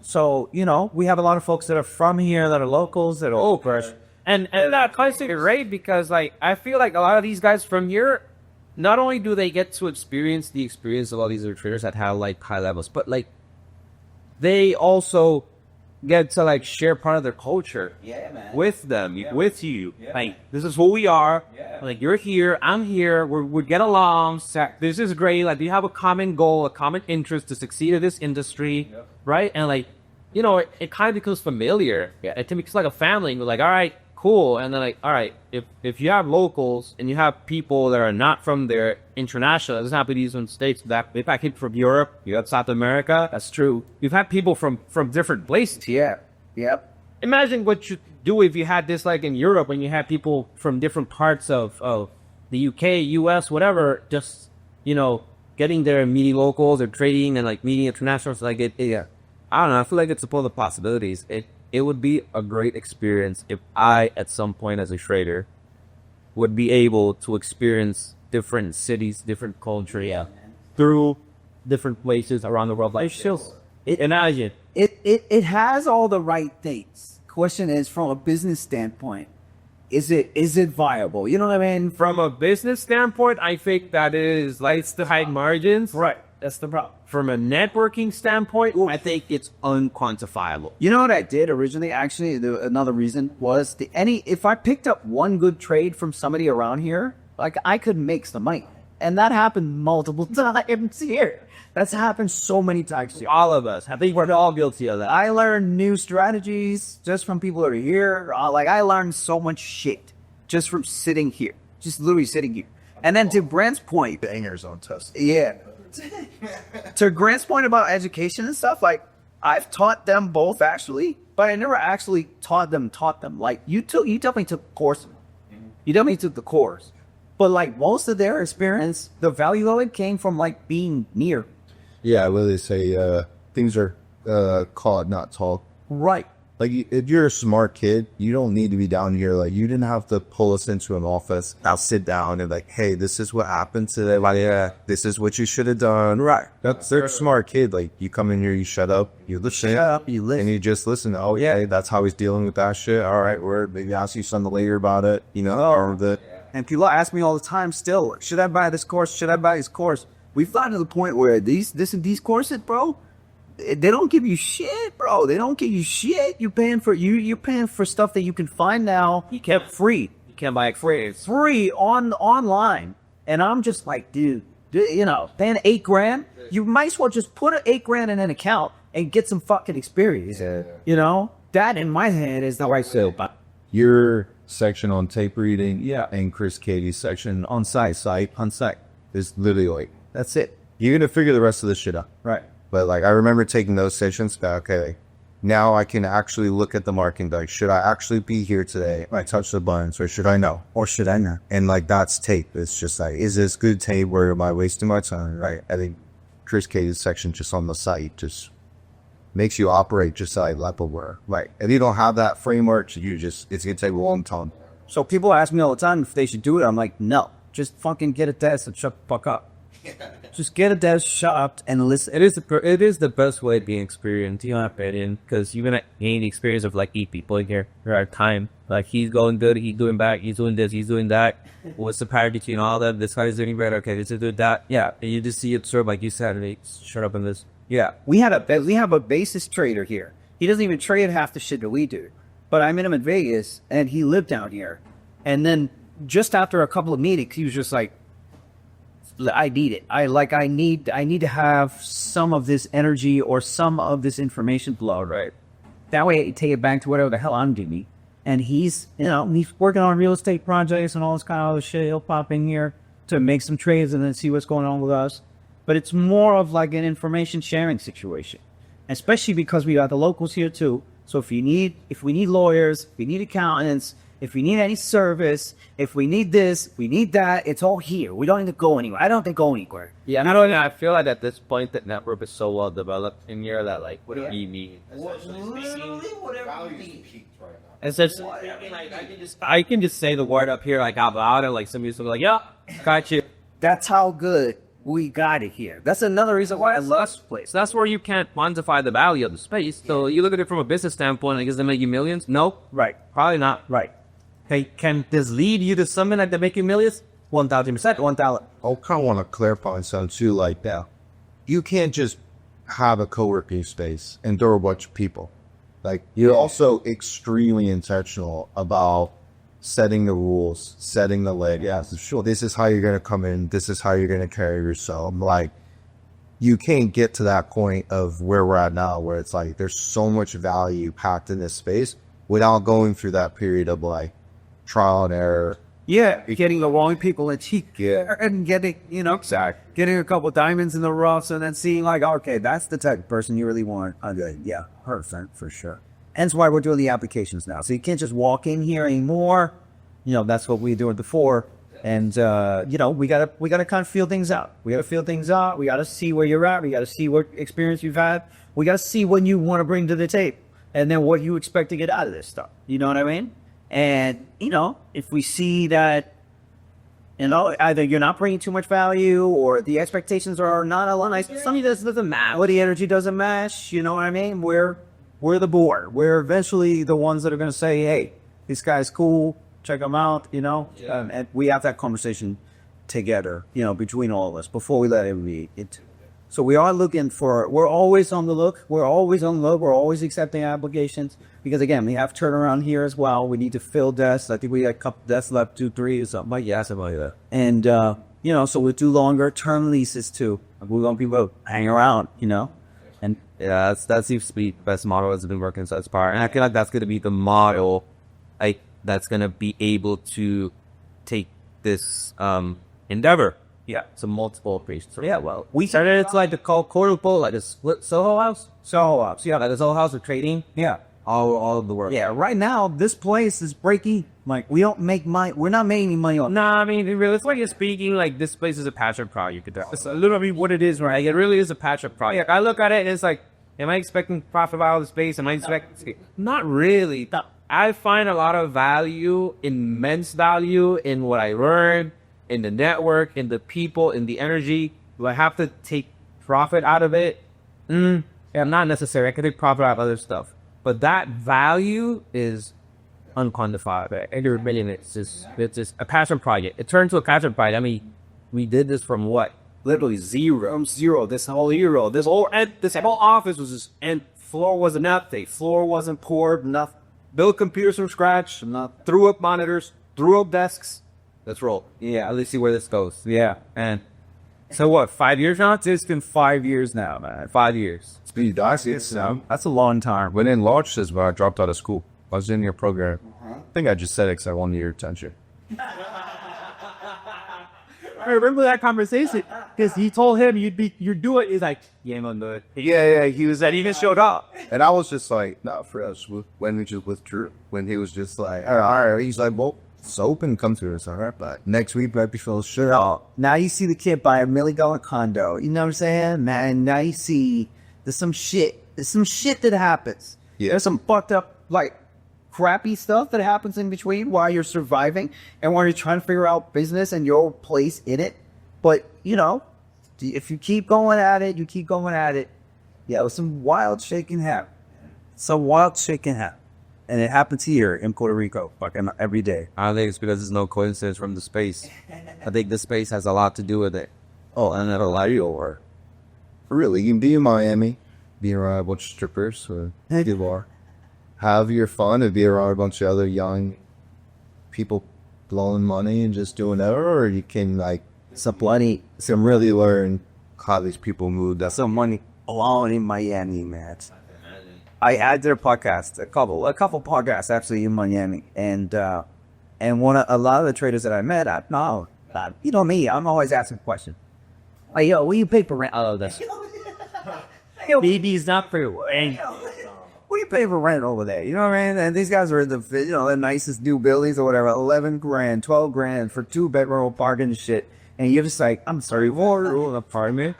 So, you know, we have a lot of folks that are from here, that are locals, that are And that plays it right, because like I feel like a lot of these guys from here, not only do they get to experience the experience of all these other traders that have like high levels, but like they also get to like share part of their culture with them, with you. Like, this is who we are. Like, you're here, I'm here, we get along. This is great. Like, you have a common goal, a common interest to succeed in this industry, right? And like, you know, it kind of becomes familiar. It becomes like a family. We're like, all right, cool. And then like, all right, if you have locals and you have people that are not from there, international, it doesn't have to be in states, that if I came from Europe, you have South America. That's true. You've had people from different places. Yeah. Yep. Imagine what you do if you had this like in Europe, when you had people from different parts of the UK, US, whatever, just, you know, getting there and meeting locals or trading and like meeting internationals. Like, I don't know, I feel like it's full of possibilities. It would be a great experience if I, at some point as a trader, would be able to experience different cities, different culture, through different places around the world. Like, imagine. It has all the right things. Question is, from a business standpoint, is it viable? You know what I mean? From a business standpoint, I think that is likes to hide margins. Right. That's the problem. From a networking standpoint, I think it's unquantifiable. You know what I did originally? Actually, another reason was if I picked up one good trade from somebody around here, like, I could make some money, and that happened multiple times here. That's happened so many times here. All of us, I think we're all guilty of that. I learned new strategies just from people that are here. Like, I learned so much shit just from sitting here, just literally sitting here. And then to Brent's point, Bangers on test. yeah. To Grant's point about education and stuff, like, I've taught them both actually, but I never actually taught them. Like, you definitely took a course. You definitely took the course. But like, most of their experience, the value of it came from like being near. Yeah, what do they say? Things are caught, not taught. Right. Like, if you're a smart kid, you don't need to be down here. Like, you didn't have to pull us into an office. I'll sit down and like, hey, this is what happened today. Like, this is what you should have done. Right. They're a smart kid. Like, you come in here, you shut up, you listen, you listen. and you just listen. Oh, yeah, that's how he's dealing with that shit. All right, word. Maybe I'll see something later about it. You know, or the. And people ask me all the time still, should I buy this course? Should I buy this course? We've gotten to the point where these courses, bro, they don't give you shit, bro. They don't give you shit. You're paying for stuff that you can find now. You kept free. You can't buy it free. It's free online. And I'm just like, dude, you know, paying $8,000, you might as well just put $8,000 in an account and get some fucking experience. Yeah. You know, that in my head is the right soap. Your section on tape reading, and Chris Katie's section on site is literally like, That's it. you're gonna figure the rest of this shit out. Right. But like, I remember taking those sessions. Okay, Now I can actually look at the market and be like, should I actually be here today? I touch the buttons, or should I know? Or should I not? And like, that's tape. It's just like, is this good tape, or am I wasting my time? Right. I think Chris Cage's section just on the site just makes you operate just like levelware. Right. If you don't have that framework, it's going to take a long time. So people ask me all the time if they should do it. I'm like, no, just fucking get a desk and shut the fuck up. Just get a desk, shut up, and listen. It is the best way to be experienced, in my opinion, because you're gonna gain the experience of like 8 people in here. There are time. Like he's going good, he's doing back, he's doing this, he's doing that. What's the parity between all of them? This guy's doing better. Okay, this is doing that. Yeah, and you just see it sort of like you said, and shut up in this. Yeah, we have a basis trader here. He doesn't even trade half the shit that we do. But I met him in Vegas, and he lived down here. And then just after a couple of meetings, he was just like, I need it. I need to have some of this energy or some of this information flow, right? That way I take it back to whatever the hell I'm doing. And he's working on real estate projects and all this kind of other shit. He'll pop in here to make some trades and then see what's going on with us. But it's more of like an information sharing situation, especially because we got the locals here too. So if we need lawyers, if we need accountants, if we need any service, if we need this, we need that, it's all here. We don't need to go anywhere. I don't have to go anywhere. Yeah, not only that, I feel like at this point that network is so well developed in here that like whatever you need. Literally whatever you need. It's just, I can just say the word up here like out loud and like somebody's gonna be like, yeah, got you. That's how good we got it here. That's another reason why I love this place. That's where you can't quantify the value of the space. So you look at it from a business standpoint, like, does it make you millions? No. Right. Probably not. Right. Okay, can this lead you to something like that make you millions? 1,000%, $1,000. I kind of want to clarify something too. Like, that you can't just have a co-working space and throw a bunch of people. Like, you're also extremely intentional about setting the rules, setting the leg. Yeah, so sure. This is how you're going to come in. This is how you're going to carry yourself. Like, you can't get to that point of where we're at now, where it's like there's so much value packed in this space without going through that period of like trial and error. Yeah, getting the wrong people at cheek. Yeah. And getting, Exactly. getting a couple diamonds in the roughs and then seeing like, okay, that's the type of person you really want. Yeah, 100% for sure. Hence why we're doing the applications now. So you can't just walk in here anymore. That's what we were doing before. And, we gotta kind of feel things out. We gotta feel things out. We gotta see where you're at. We gotta see what experience you've had. We gotta see what you want to bring to the table. And then what you expect to get out of this stuff. You know what I mean? And, if we see that, either you're not bringing too much value or the expectations are not aligned, something doesn't match, or the energy doesn't match, you know what I mean? We're the board. We're eventually the ones that are going to say, hey, this guy's cool, check him out, and we have that conversation together, between all of us before we let him be into. So we're always on the look. We're always accepting applications because, again, we have turnaround here as well. We need to fill desks. I think we got a couple desks left, 2, 3 or something like that. Something like that. And, so we'll do longer term leases too. We want people to hang around, And yeah, that seems to be the best model that's been working so far. And I feel like that's going to be the model that's going to be able to take this endeavor. yeah. So multiple operations. Yeah, well, We started it's like the quadruple, like the split Soho house. Soho House, yeah. Like the Soho house of trading. Yeah. All of the work. Yeah, right now, this place is breaking. Like, we don't make money. We're not making any money on it. Nah, I mean, realistically speaking, like this place is a passion project. You could tell. It's literally what it is, right? Like, it really is a passion project. I look at it and it's like, am I expecting profit out of the space? Am I expecting? Not really. No. I find a lot of value, immense value in what I learn, in the network, in the people, in the energy. Do I have to take profit out of it? Yeah, not necessary. I can take profit out of other stuff. But that value is unquantifiable. Every million, it's just a passion project. It turned to a passion project. I mean, we did this from what? Literally zero. This whole office was just, and floor wasn't empty. Floor wasn't poured, nothing. Built computers from scratch, threw up monitors, threw up desks. Let's roll. Yeah. Let's see where this goes. Yeah. And so what, 5 years now? It's been 5 years now, man. 5 years. That's a long time. When in launch this, when I dropped out of school, I was in your program. I think I just said it because I wanted your attention. I remember that conversation because he told him you'd do it. He's like, yeah, I'm gonna do it. Yeah, he was that. He even showed up. And I was just like, not for us. When we just withdrew. When he was just like, all right. He's like, well, it's open. Come to us. All right. But next week, might be full shit. Oh, now you see the kid buy $1 million condo. You know what I'm saying, man? Now you see there's some shit. There's some shit that happens. Yeah. There's some fucked up, like, crappy stuff that happens in between while you're surviving and while you're trying to figure out business and your place in it. But, you know, if you keep going at it, yeah, some wild shit can happen. And it happens here in Puerto Rico fucking every day. I don't think it's because there's no coincidence from the space. I think the space has a lot to do with it. Oh, and that'll lie you over. Really, you can be in Miami, be around a bunch of strippers, or you are. Have your fun and be around a bunch of other young people blowing money and just doing whatever, or you can like some really learn how these people move. That's Some money alone in Miami, man. I had their podcast, a couple podcasts actually in Miami, and a lot of the traders that I met, you know me, I'm always asking questions. Like, yo, what do you pay for rent? Oh, that's BB's not for you. And what do you pay for rent over there? You know what I mean? And these guys are in the nicest new buildings or whatever, 11 grand, 12 grand for 2-bedroom apartment and shit. And you're just like, I'm sorry, what? An apartment?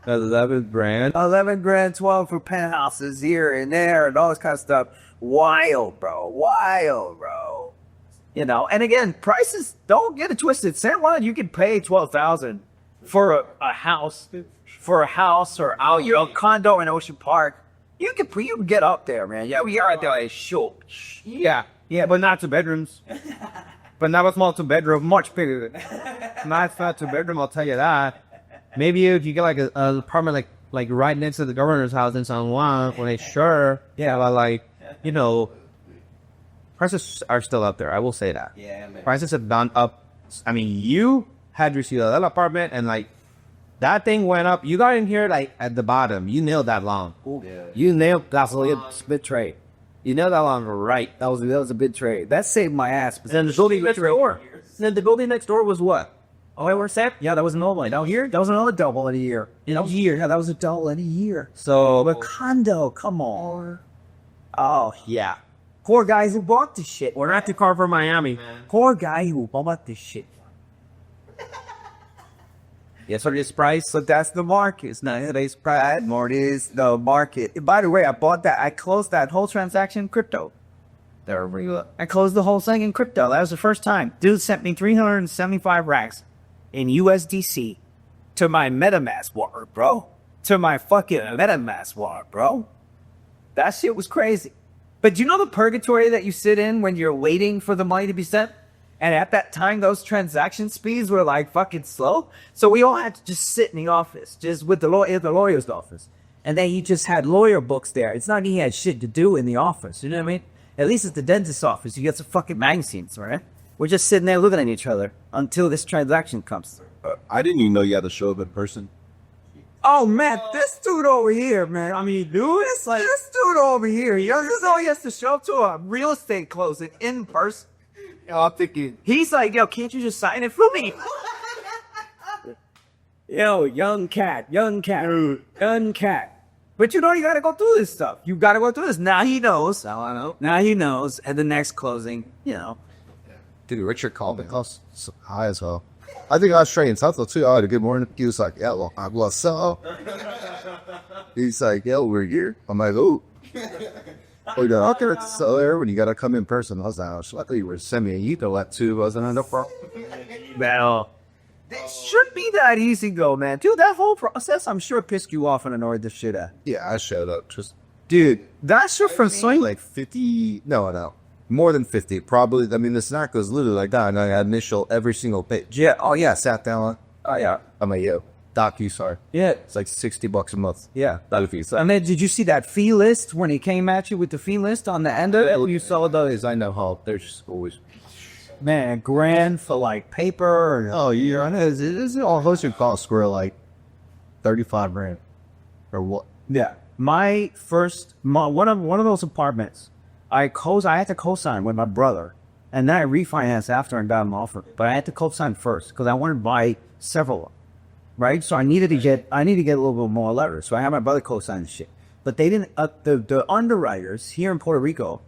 That's 11 grand. 11 grand, 12 for penthouses here and there and all this kind of stuff. Wild, bro. You know, and again, prices, don't get it twisted. San Juan, you can pay $12,000 for a house, or out, a condo in Ocean Park. You can get up there, man. Yeah, we are out there like, sure. yeah, but not 2 bedrooms. But not a small 2-bedroom, much bigger. Not 2-bedroom, I'll tell you that. Maybe if you get like an apartment like right next to the governor's house in San Juan, when they but like, you know, prices are still up there. I will say that. Yeah, man. Prices have gone up. I mean, you had your Ciudadela apartment and like that thing went up. You got in here like at the bottom. You nailed that long. Yeah. You nailed that's a bid trade. You nailed that long right. That was a big trade. That saved my ass. But Then the building next door. Then the building next door was what? Oh, where's that? yeah, that was another one. Down here, that was another double in a year. In a year. Yeah, that was a double in a year. So But condo, come on. Oh, yeah. Poor guys who bought this shit. we're not too far from Miami. Poor guy who bought this shit. Yeah, so this price. So that's the market. It's not today's price. More it is the market. By the way, I closed that whole transaction in crypto. I closed the whole thing in crypto. That was the first time. Dude sent me 375 racks in USDC to my MetaMask wallet, bro. To my fucking MetaMask wallet, bro. That shit was crazy. But you know the purgatory that you sit in when you're waiting for the money to be sent? And at that time, those transaction speeds were like fucking slow. So we all had to just sit in the office, just with the lawyer's office. And then he just had lawyer books there. It's not like he had shit to do in the office. You know what I mean? At least it's the dentist's office. You get some fucking magazines, right? We're just sitting there looking at each other until this transaction comes. I didn't even know you had to show up in person. Oh, man, this dude over here, man. I mean, dude, it's like this dude over here. Yo, this is all he has to show up to a real estate closing in person. Yo, I'm thinking. He's like, yo, can't you just sign it for me? Yo, young cat. But you know, you gotta go through this stuff. You gotta go through this. Now he knows. Now I know. Now he knows. And the next closing, you know. Dude, Richard called The me. cost so high as hell. I think I was trading Southwell too. I had a good morning. He was like, yeah, well, I'm going to sell. He's like, yeah, we're here. I'm like, oh. We got out there at the seller when you got to come in person. I was like, luckily you were sending me a Yito at 2. Wasn't enough for. Well, it should be that easy, though, man. Dude, that whole process, I'm sure, pissed you off and annoyed the shit out. Yeah, I showed up. Just Dude, that shit from Swing. like 50. No. More than 50. Probably. I mean, the snack was literally like that. And I had initial every single page. Yeah. Oh, yeah. Sat down. Oh, yeah. I'm like, yo, sorry. Yeah. It's like $60 a month. Yeah. $60. And then did you see that fee list when he came at you with the fee list on the end of it? You saw those. I know how they're just always. Man, grand for like paper. Oh, yeah. I know. It's all hosted costs were like 35 grand. Or what? Yeah. My first, one of those apartments, I had to co-sign with my brother. And then I refinanced after and got them offered. But I had to co-sign first because I wanted to buy several, right? So I needed to get a little bit more leverage. So I had my brother co-sign the shit. But they didn't, the underwriters here in Puerto Rico,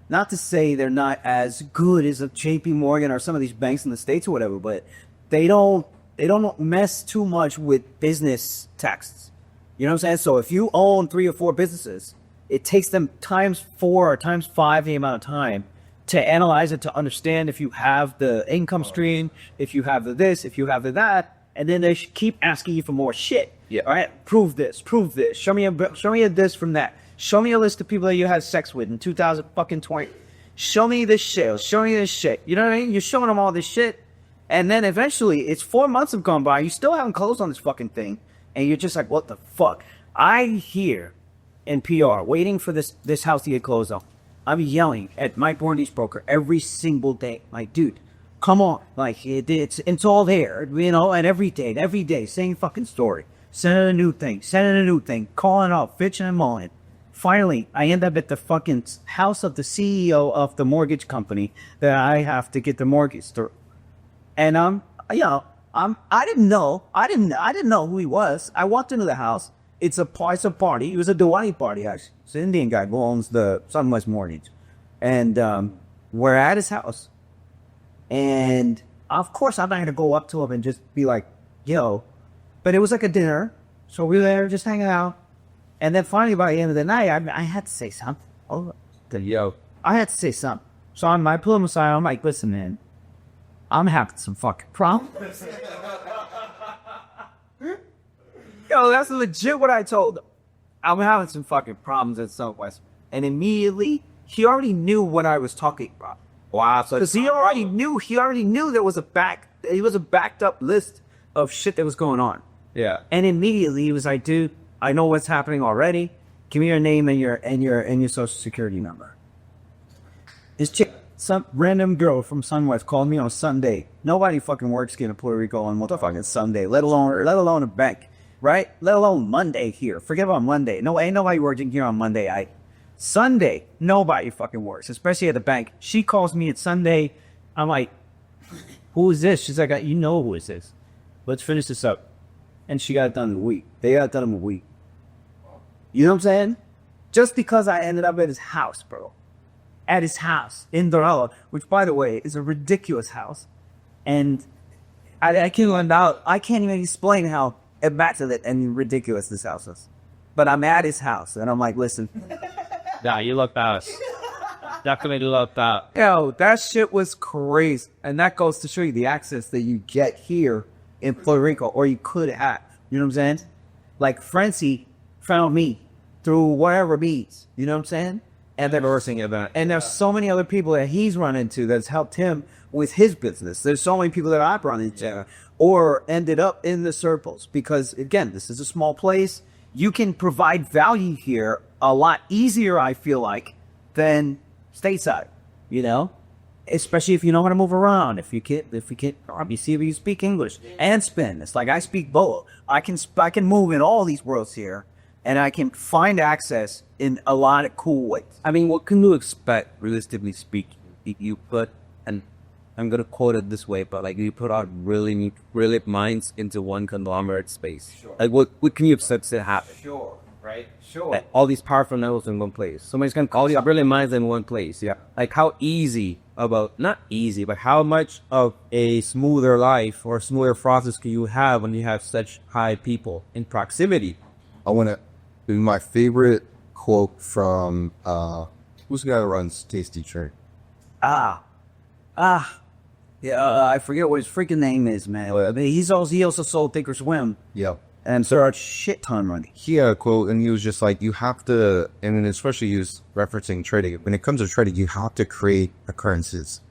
not to say they're not as good as a JP Morgan or some of these banks in the States or whatever, but they don't mess too much with business taxes. You know what I'm saying? So if you own 3 or 4 businesses, it takes them times 4 or times 5 the amount of time to analyze it, to understand if you have the income stream, if you have the this, if you have the that, and then they should keep asking you for more shit. Yeah. All right, prove this. Show me a this from that. Show me a list of people that you had sex with in 2020. Show me this shit. Show me this shit. You know what I mean? You're showing them all this shit, and then eventually, it's 4 months have gone by. You still haven't closed on this fucking thing, and you're just like, what the fuck? I hear in PR waiting for this house to get closed on. I'm yelling at my mortgage broker every single day. Like, dude, come on. Like, it's all there, you know, and every day, same fucking story. Sending a new thing, calling up, bitching and moaning. Finally, I end up at the fucking house of the CEO of the mortgage company that I have to get the mortgage through. And I didn't know who he was. I walked into the house. It's a party. It was a Diwali party, actually. It's an Indian guy who owns the Sunwest Mortgage. And we're at his house. And of course, I'm not going to go up to him and just be like, yo. But it was like a dinner. So we were there just hanging out. And then finally, by the end of the night, I had to say something. I had to say something. So I pull him aside. I'm like, listen, man, I'm having some fucking problems. Yo, that's legit what I told him. I'm having some fucking problems at Southwest. And immediately, he already knew what I was talking about. Wow. So Because he already knew there was a backed up list of shit that was going on. yeah. And immediately he was like, dude, I know what's happening already. Give me your name and your social security number. This chick, some random girl from Sunwest called me on Sunday. Nobody fucking works here in Puerto Rico on what the fucking Sunday, let alone a bank. Right? Let alone Monday here. Forget about Monday. No, ain't nobody working here on Monday. Sunday, nobody fucking works, especially at the bank. She calls me at Sunday. I'm like, who is this? She's like, you know who is this. Let's finish this up. And she got it done in a week. They got it done in a week. You know what I'm saying? Just because I ended up at his house, bro. At his house in Dorado, which, by the way, is a ridiculous house. And I can't even explain how immaculate and ridiculous this house is. But I'm at his house, and I'm like, listen. Yeah, you looked out. Definitely looked out. Yo, that shit was crazy. And that goes to show you the access that you get here in Puerto Rico, or you could have. You know what I'm saying? Like, Francie found me through whatever means. You know what I'm saying? And then and there's so many other people that he's run into that's helped him with his business. There's so many people that I've run into or ended up in the circles because, again, this is a small place. You can provide value here a lot easier, I feel like, than stateside, you know? Especially if you know how to move around. If you speak English and spin. It's like I speak both. I can move in all these worlds here, and I can find access in a lot of cool ways. I mean, what can you expect, realistically speaking, if you put, and I'm going to quote it this way, but like you put out really brilliant minds into one conglomerate space? Sure. Like what can you expect to happen? Sure, right? Sure. Like, all these powerful nodes in one place. Somebody's going to call these brilliant minds in one place. Yeah. Like how easy not easy, but how much of a smoother life or smoother process can you have when you have such high people in proximity? I want to do my favorite quote from who's the guy that runs Tasty Trade? Yeah, I forget what his freaking name is, man. I mean, he also sold Thinkorswim. Yeah. And so a shit ton of money. He had a quote, and he was just like, you have to, and especially he was referencing trading. When it comes to trading, you have to create occurrences.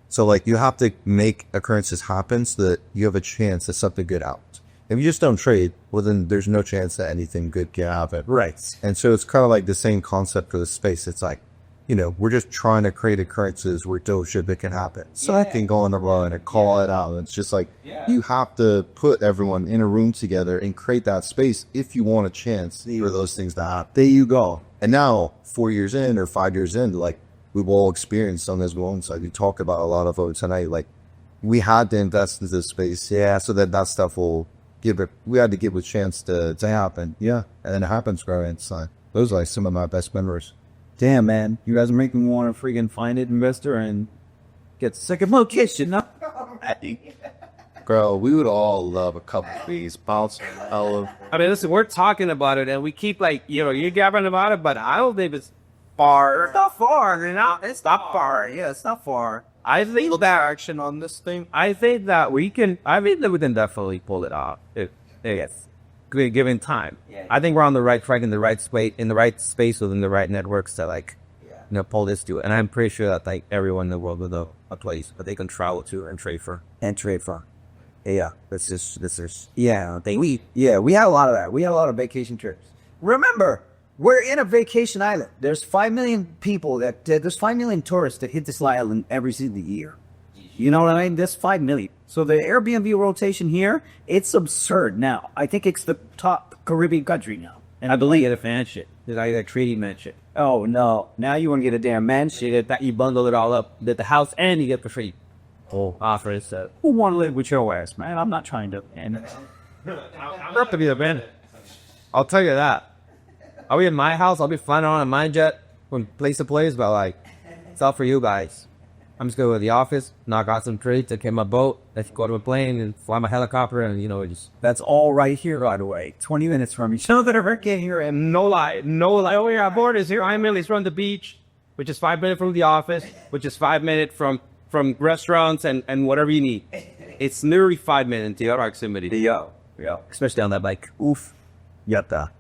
So, like, you have to make occurrences happen so that you have a chance that something good happens. If you just don't trade, well, then there's no chance that anything good can happen. Right. And so it's kind of like the same concept for the space. It's like, you know, we're just trying to create occurrences where dope shit that can happen. So I can go on the run and call it out. It's just like, you have to put everyone in a room together and create that space if you want a chance for those things to happen. There you go. And now, 4 years in or 5 years in, like, we've all experienced on this one side. We talk about a lot of it tonight. Like, we had to invest in this space, so that stuff will we had to give it a chance to happen, and then it happens, growing. So those are like some of my best memories. Damn, man. You guys are making me want to freaking find an investor and get second location. Girl, we would all love a couple of these bounce. I mean, listen, we're talking about it, and we keep like, you're gabbing about it, but I don't think it's far. It's not far. It's not far. Yeah, it's not far. I think that action on this thing. I think that we can definitely pull it off if given time. Yeah. I think we're on the right track, in the right space within the right networks to pull this to it. And I'm pretty sure that like everyone in the world will know a place that they can travel to and trade for. Yeah, we had a lot of that. We had a lot of vacation trips. Remember, we're in a vacation island. There's 5 million people there's 5 million tourists that hit this island every single year. You know what I mean? There's 5 million. So the Airbnb rotation here, it's absurd now. I think it's the top Caribbean country now. And I believe a mansion. There's like a trading mansion. Oh no! Now you want to get a damn mansion? That you bundle it all up, get the house and you get for free. Offer is who want to live with your ass, man? I'm not trying to. And I'm not to be the bandit. I'll tell you that. I'll be in my house. I'll be flying around in my jet from place to place, but like, it's all for you guys. I'm just going to the office, knock out some trades, take my boat, let's go to a plane and fly my helicopter, and that's all right here, by the way. 20 minutes from each other. Get here, and no lie. Oh yeah, our board is here. I'm merely from the beach, which is 5 minutes from the office, which is 5 minutes from restaurants and whatever you need. It's literally 5 minutes to your proximity. Yeah. Especially on that bike. Oof. Yatta.